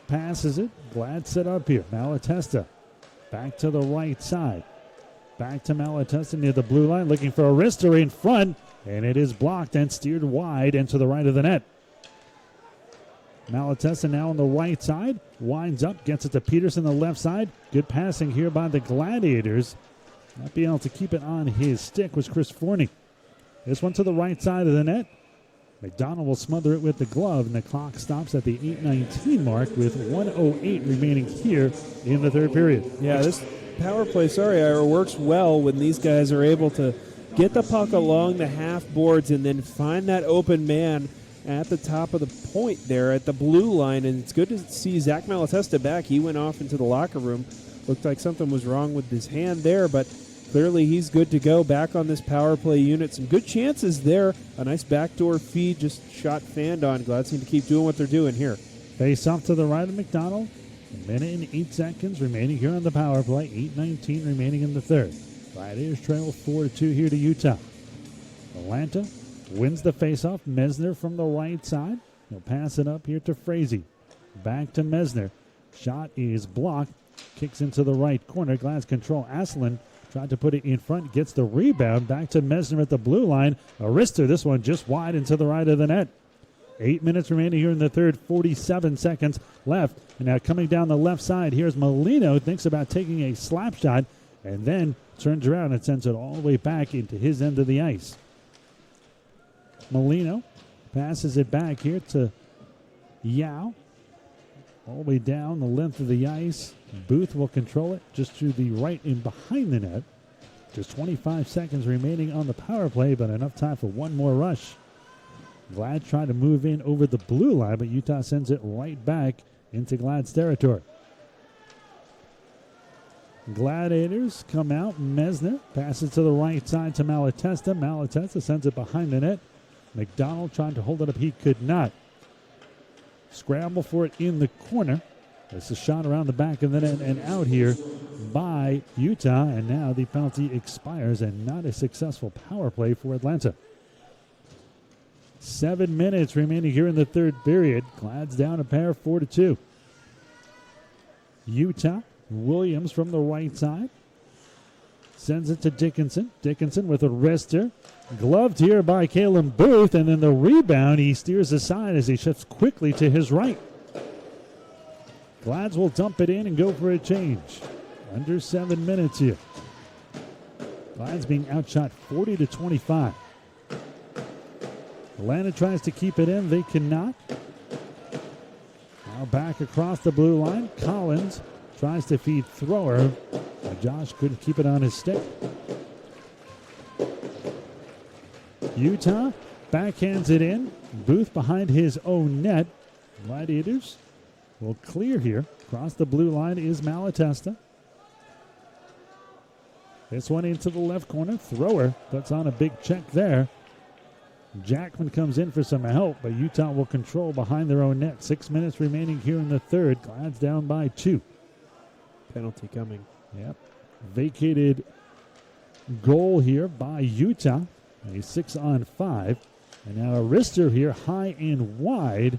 passes it. Glads set up here. Malatesta back to the right side. Back to Malatesta near the blue line, looking for a wrister in front, and it is blocked and steered wide and to the right of the net. Malatesta now on the right side, winds up, gets it to Peterson on the left side. Good passing here by the Gladiators. Not being able to keep it on his stick was Chris Forney. This one to the right side of the net. McDonald will smother it with the glove, and the clock stops at the 8:19 mark with 1:08 remaining here in the third period. Yeah, this power play, Ira, works well when these guys are able to get the puck along the half boards and then find that open man at the top of the point there at the blue line. And it's good to see Zach Malatesta back. He went off into the locker room. Looked like something was wrong with his hand there, but clearly he's good to go back on this power play unit. Some good chances there. A nice backdoor feed, just shot fanned on. Glad seem to keep doing what they're doing here. Face off to the right of McDonald. A minute and 8 seconds remaining here on the power play. 8:19 remaining in the third. Gladiators trail 4-2 here to Utah. Atlanta wins the faceoff. Mesner from the right side. He'll pass it up here to Frazee. Back to Mesner. Shot is blocked. Kicks into the right corner. Glads control. Aslan tried to put it in front. Gets the rebound. Back to Mesner at the blue line. Arister, this one just wide into the right of the net. 8 minutes remaining here in the third. 47 seconds left. And now coming down the left side, here's Molino. Thinks about taking a slap shot and then turns around and sends it all the way back into his end of the ice. Molino passes it back here to Yao. All the way down the length of the ice. Booth will control it just to the right and behind the net. Just 25 seconds remaining on the power play, but enough time for one more rush. Glad trying to move in over the blue line, but Utah sends it right back into Glad's territory. Gladiators come out. Mesner passes to the right side to Malatesta. Malatesta sends it behind the net. McDonald trying to hold it up. He could not. Scramble for it in the corner. It's a shot around the back of the net and out here by Utah. And now the penalty expires and not a successful power play for Atlanta. 7 minutes remaining here in the third period. Glad's down a pair, 4-2. Utah. Williams from the right side. Sends it to Dickinson. Dickinson with a wrister. Gloved here by Caleb Booth. And then the rebound, he steers aside as he shifts quickly to his right. Glads will dump it in and go for a change. Under 7 minutes here. Glads being outshot 40-25. Atlanta tries to keep it in. They cannot. Now back across the blue line. Collins tries to feed Thrower. Josh couldn't keep it on his stick. Utah backhands it in. Booth behind his own net. Gladiators will clear here. Across the blue line is Malatesta. This one into the left corner. Thrower puts on a big check there. Jackman comes in for some help, but Utah will control behind their own net. 6 minutes remaining here in the third. Glad's down by 2. Penalty coming. Yep. Vacated goal here by Utah. A 6-on-5. And now a wrister here, high and wide.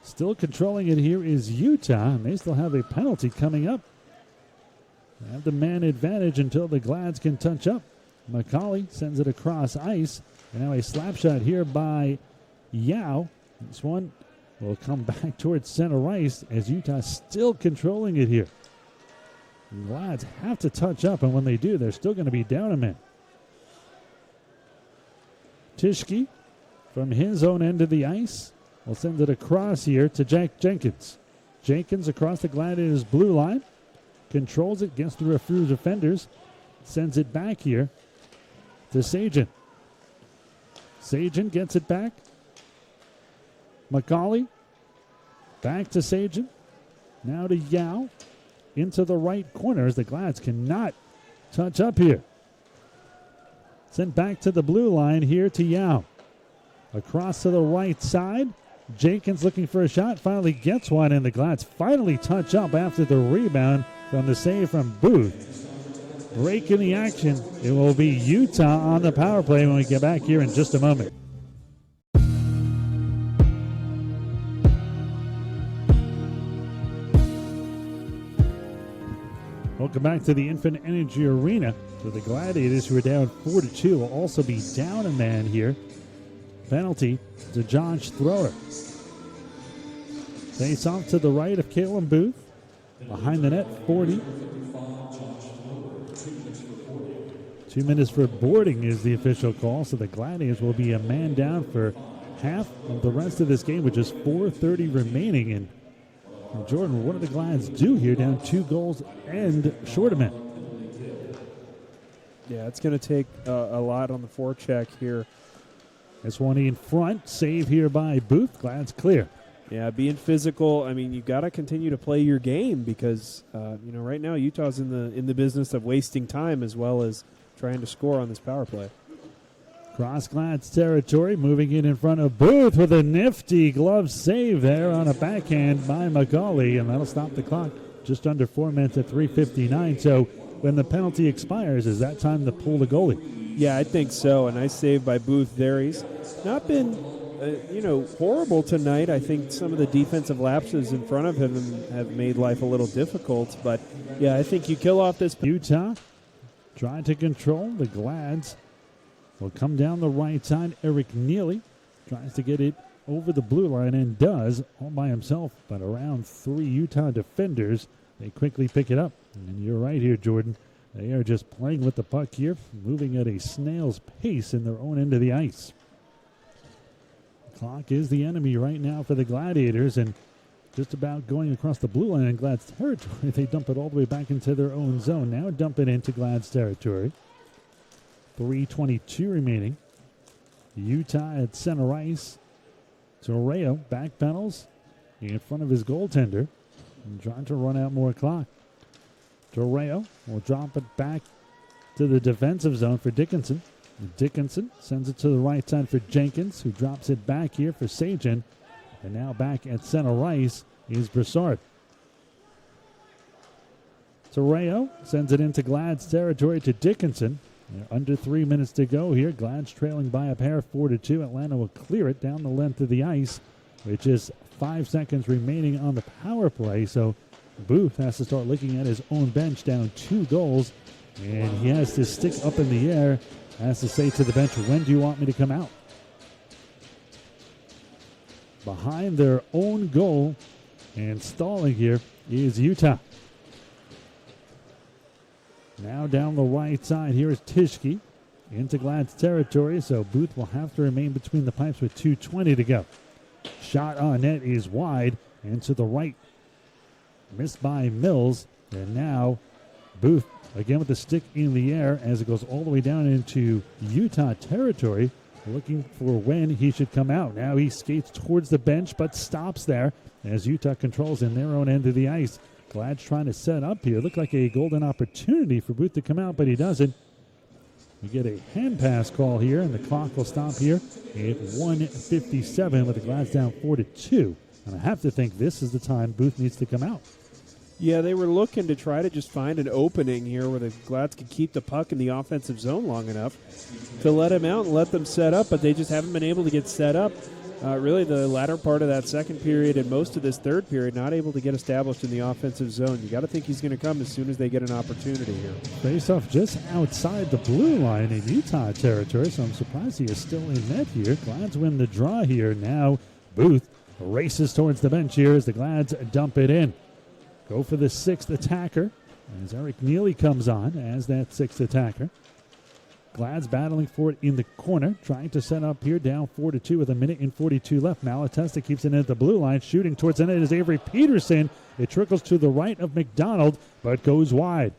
Still controlling it here is Utah, and they still have a penalty coming up. They have the man advantage until the Glads can touch up. McCauley sends it across ice. And now a slap shot here by Yao. This one will come back towards center ice as Utah still controlling it here. The Glads have to touch up, and when they do, they're still going to be down a man. Tischke from his own end of the ice will send it across here to Jack Jenkins. Jenkins across the Gladiators' blue line. Controls it, gets through a few defenders. Sends it back here to Sajin. Sajin gets it back. McCauley. Back to Sajin. Now to Yao. Into the right corner as the Glads cannot touch up here. Sent back to the blue line here to Yao. Across to the right side. Jenkins looking for a shot. Finally gets one, and the Glads finally touch up after the rebound from the save from Booth. Break in the action. It will be Utah on the power play when we get back here in just a moment. Welcome back to the Infinite Energy Arena. So the Gladiators, who are down 4-2, will also be down a man here. Penalty to Josh Thrower. Face off to the right of Caleb Booth. Behind the net, 40. 2 minutes for boarding is the official call, so the Gladiators will be a man down for half of the rest of this game with just 4:30 remaining. And Jordan, what do the Glads do here, down 2 goals and short a man? Yeah, it's going to take a lot on the forecheck here. This one in front, save here by Booth. Glads clear. Yeah, being physical. I mean, you got to continue to play your game because right now Utah's in the business of wasting time as well as trying to score on this power play. Cross Glads territory, moving in front of Booth with a nifty glove save there on a backhand by McCauley, and that'll stop the clock just under 4 minutes at 3:59. So when the penalty expires, is that time to pull the goalie. Yeah, I think so. A nice save by Booth there. He's not been, horrible tonight. I think some of the defensive lapses in front of him have made life a little difficult. But, yeah, I think you kill off this. Utah trying to control. The Glads will come down the right side. Eric Neely tries to get it over the blue line and does all by himself. But around 3 Utah defenders, they quickly pick it up. And you're right here, Jordan. They are just playing with the puck here, moving at a snail's pace in their own end of the ice. Clock is the enemy right now for the Gladiators, and just about going across the blue line in Glad's territory. They dump it all the way back into their own zone. Now dump it into Glad's territory. 3:22 remaining. Utah at center ice. Torreo back pedals in front of his goaltender and trying to run out more clock. Torreo will drop it back to the defensive zone for Dickinson. Dickinson sends it to the right side for Jenkins, who drops it back here for Sajin. And now back at center ice is Broussard. Torreo sends it into Glad's territory to Dickinson. Under 3 minutes to go here. Glad's trailing by a pair, 4-2. Atlanta will clear it down the length of the ice, which is 5 seconds remaining on the power play. So Booth has to start looking at his own bench, down 2 goals, and he has to stick up in the air, has to say to the bench, when do you want me to come out? Behind their own goal and stalling here is Utah. Now down the right side, here is Tishke into Glad's territory, so Booth will have to remain between the pipes with 2:20 to go. Shot on net is wide and to the right. Missed by Mills, and now Booth again with the stick in the air as it goes all the way down into Utah territory, looking for when he should come out. Now he skates towards the bench but stops there as Utah controls in their own end of the ice. Glad's trying to set up here. Looked like a golden opportunity for Booth to come out, but he doesn't. We get a hand pass call here, and the clock will stop here at 1:57 with the Glads down 4-2. And I have to think this is the time Booth needs to come out. Yeah, they were looking to try to just find an opening here where the Glads could keep the puck in the offensive zone long enough to let him out and let them set up, but they just haven't been able to get set up. Really, the latter part of that second period and most of this third period, not able to get established in the offensive zone. You got to think he's going to come as soon as they get an opportunity here. Face off just outside the blue line in Utah territory, so I'm surprised he is still in net here. Glads win the draw here. Now Booth races towards the bench here as the Glads dump it in. Go for the 6th attacker as Eric Neely comes on as that 6th attacker. Glad's battling for it in the corner, trying to set up here, down 4-2 with 1:42 left. Malatesta keeps it at the blue line, shooting towards the net is Avery Peterson. It trickles to the right of McDonald, but goes wide.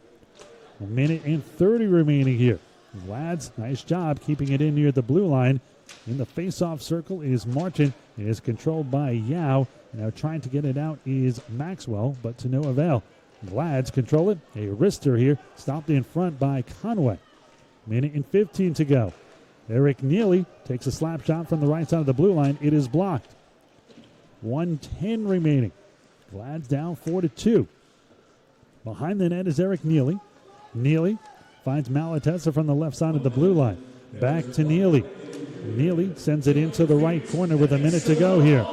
1:30 remaining here. Glad's, nice job keeping it in near the blue line. In the face-off circle is Martin. It is controlled by Yao. Now trying to get it out is Maxwell, but to no avail. Glad's control it. A wrister here, stopped in front by Conway. 1:15 to go. Eric Neely takes a slap shot from the right side of the blue line. It is blocked. 1:10 remaining. Glad's down 4-2. Behind the net is Eric Neely. Neely finds Malatesta from the left side of the blue line. Back to Neely. Neely sends it into the right corner with 1 minute to go here.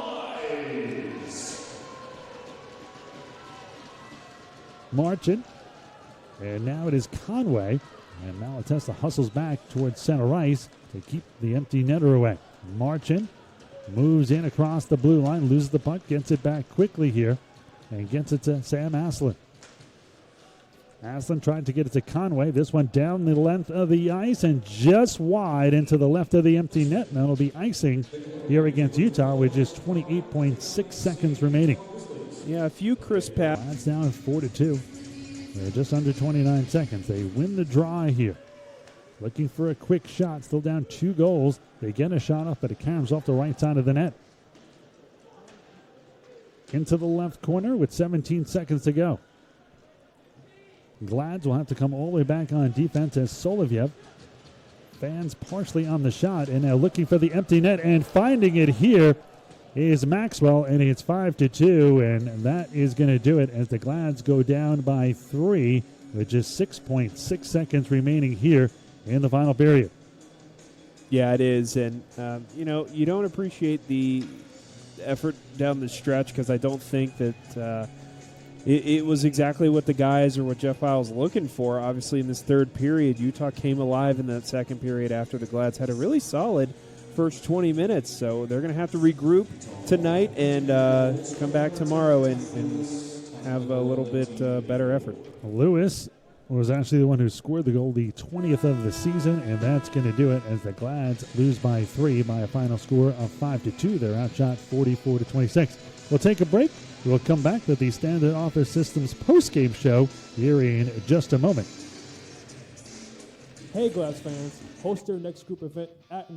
Marching. And now it is Conway. And Malatesta hustles back towards center ice to keep the empty netter away. Marching moves in across the blue line, loses the puck, gets it back quickly here, and gets it to Sam Aslan. Aslan tried to get it to Conway. This one down the length of the ice and just wide into the left of the empty net. And that'll be icing here against Utah with just 28.6 seconds remaining. Yeah, a few crisp passes. That's down 4-2. They're just under 29 seconds. They win the draw here. Looking for a quick shot. Still down 2 goals. They get a shot off, but it comes off the right side of the net. Into the left corner with 17 seconds to go. Glads will have to come all the way back on defense as Solovyev fans partially on the shot, and now looking for the empty net and finding it here is Maxwell, and it's 5-2, and that is going to do it as the Glads go down by 3 with just 6.6 seconds remaining here in the final period. Yeah, it is. And, you don't appreciate the effort down the stretch because I don't think that it was exactly what the guys or what Jeff Bile was looking for. Obviously, in this third period, Utah came alive in that second period after the Glads had a really solid first 20 minutes. So they're going to have to regroup tonight and come back tomorrow and have a little bit better effort. Lewis was actually the one who scored the goal, the 20th of the season, and that's going to do it as the Glads lose by 3 by a final score of 5-2. They're outshot 44-26. We'll take a break. We'll come back with the Standard Office Systems post-game show here in just a moment. Hey, Glass fans, host their next group event at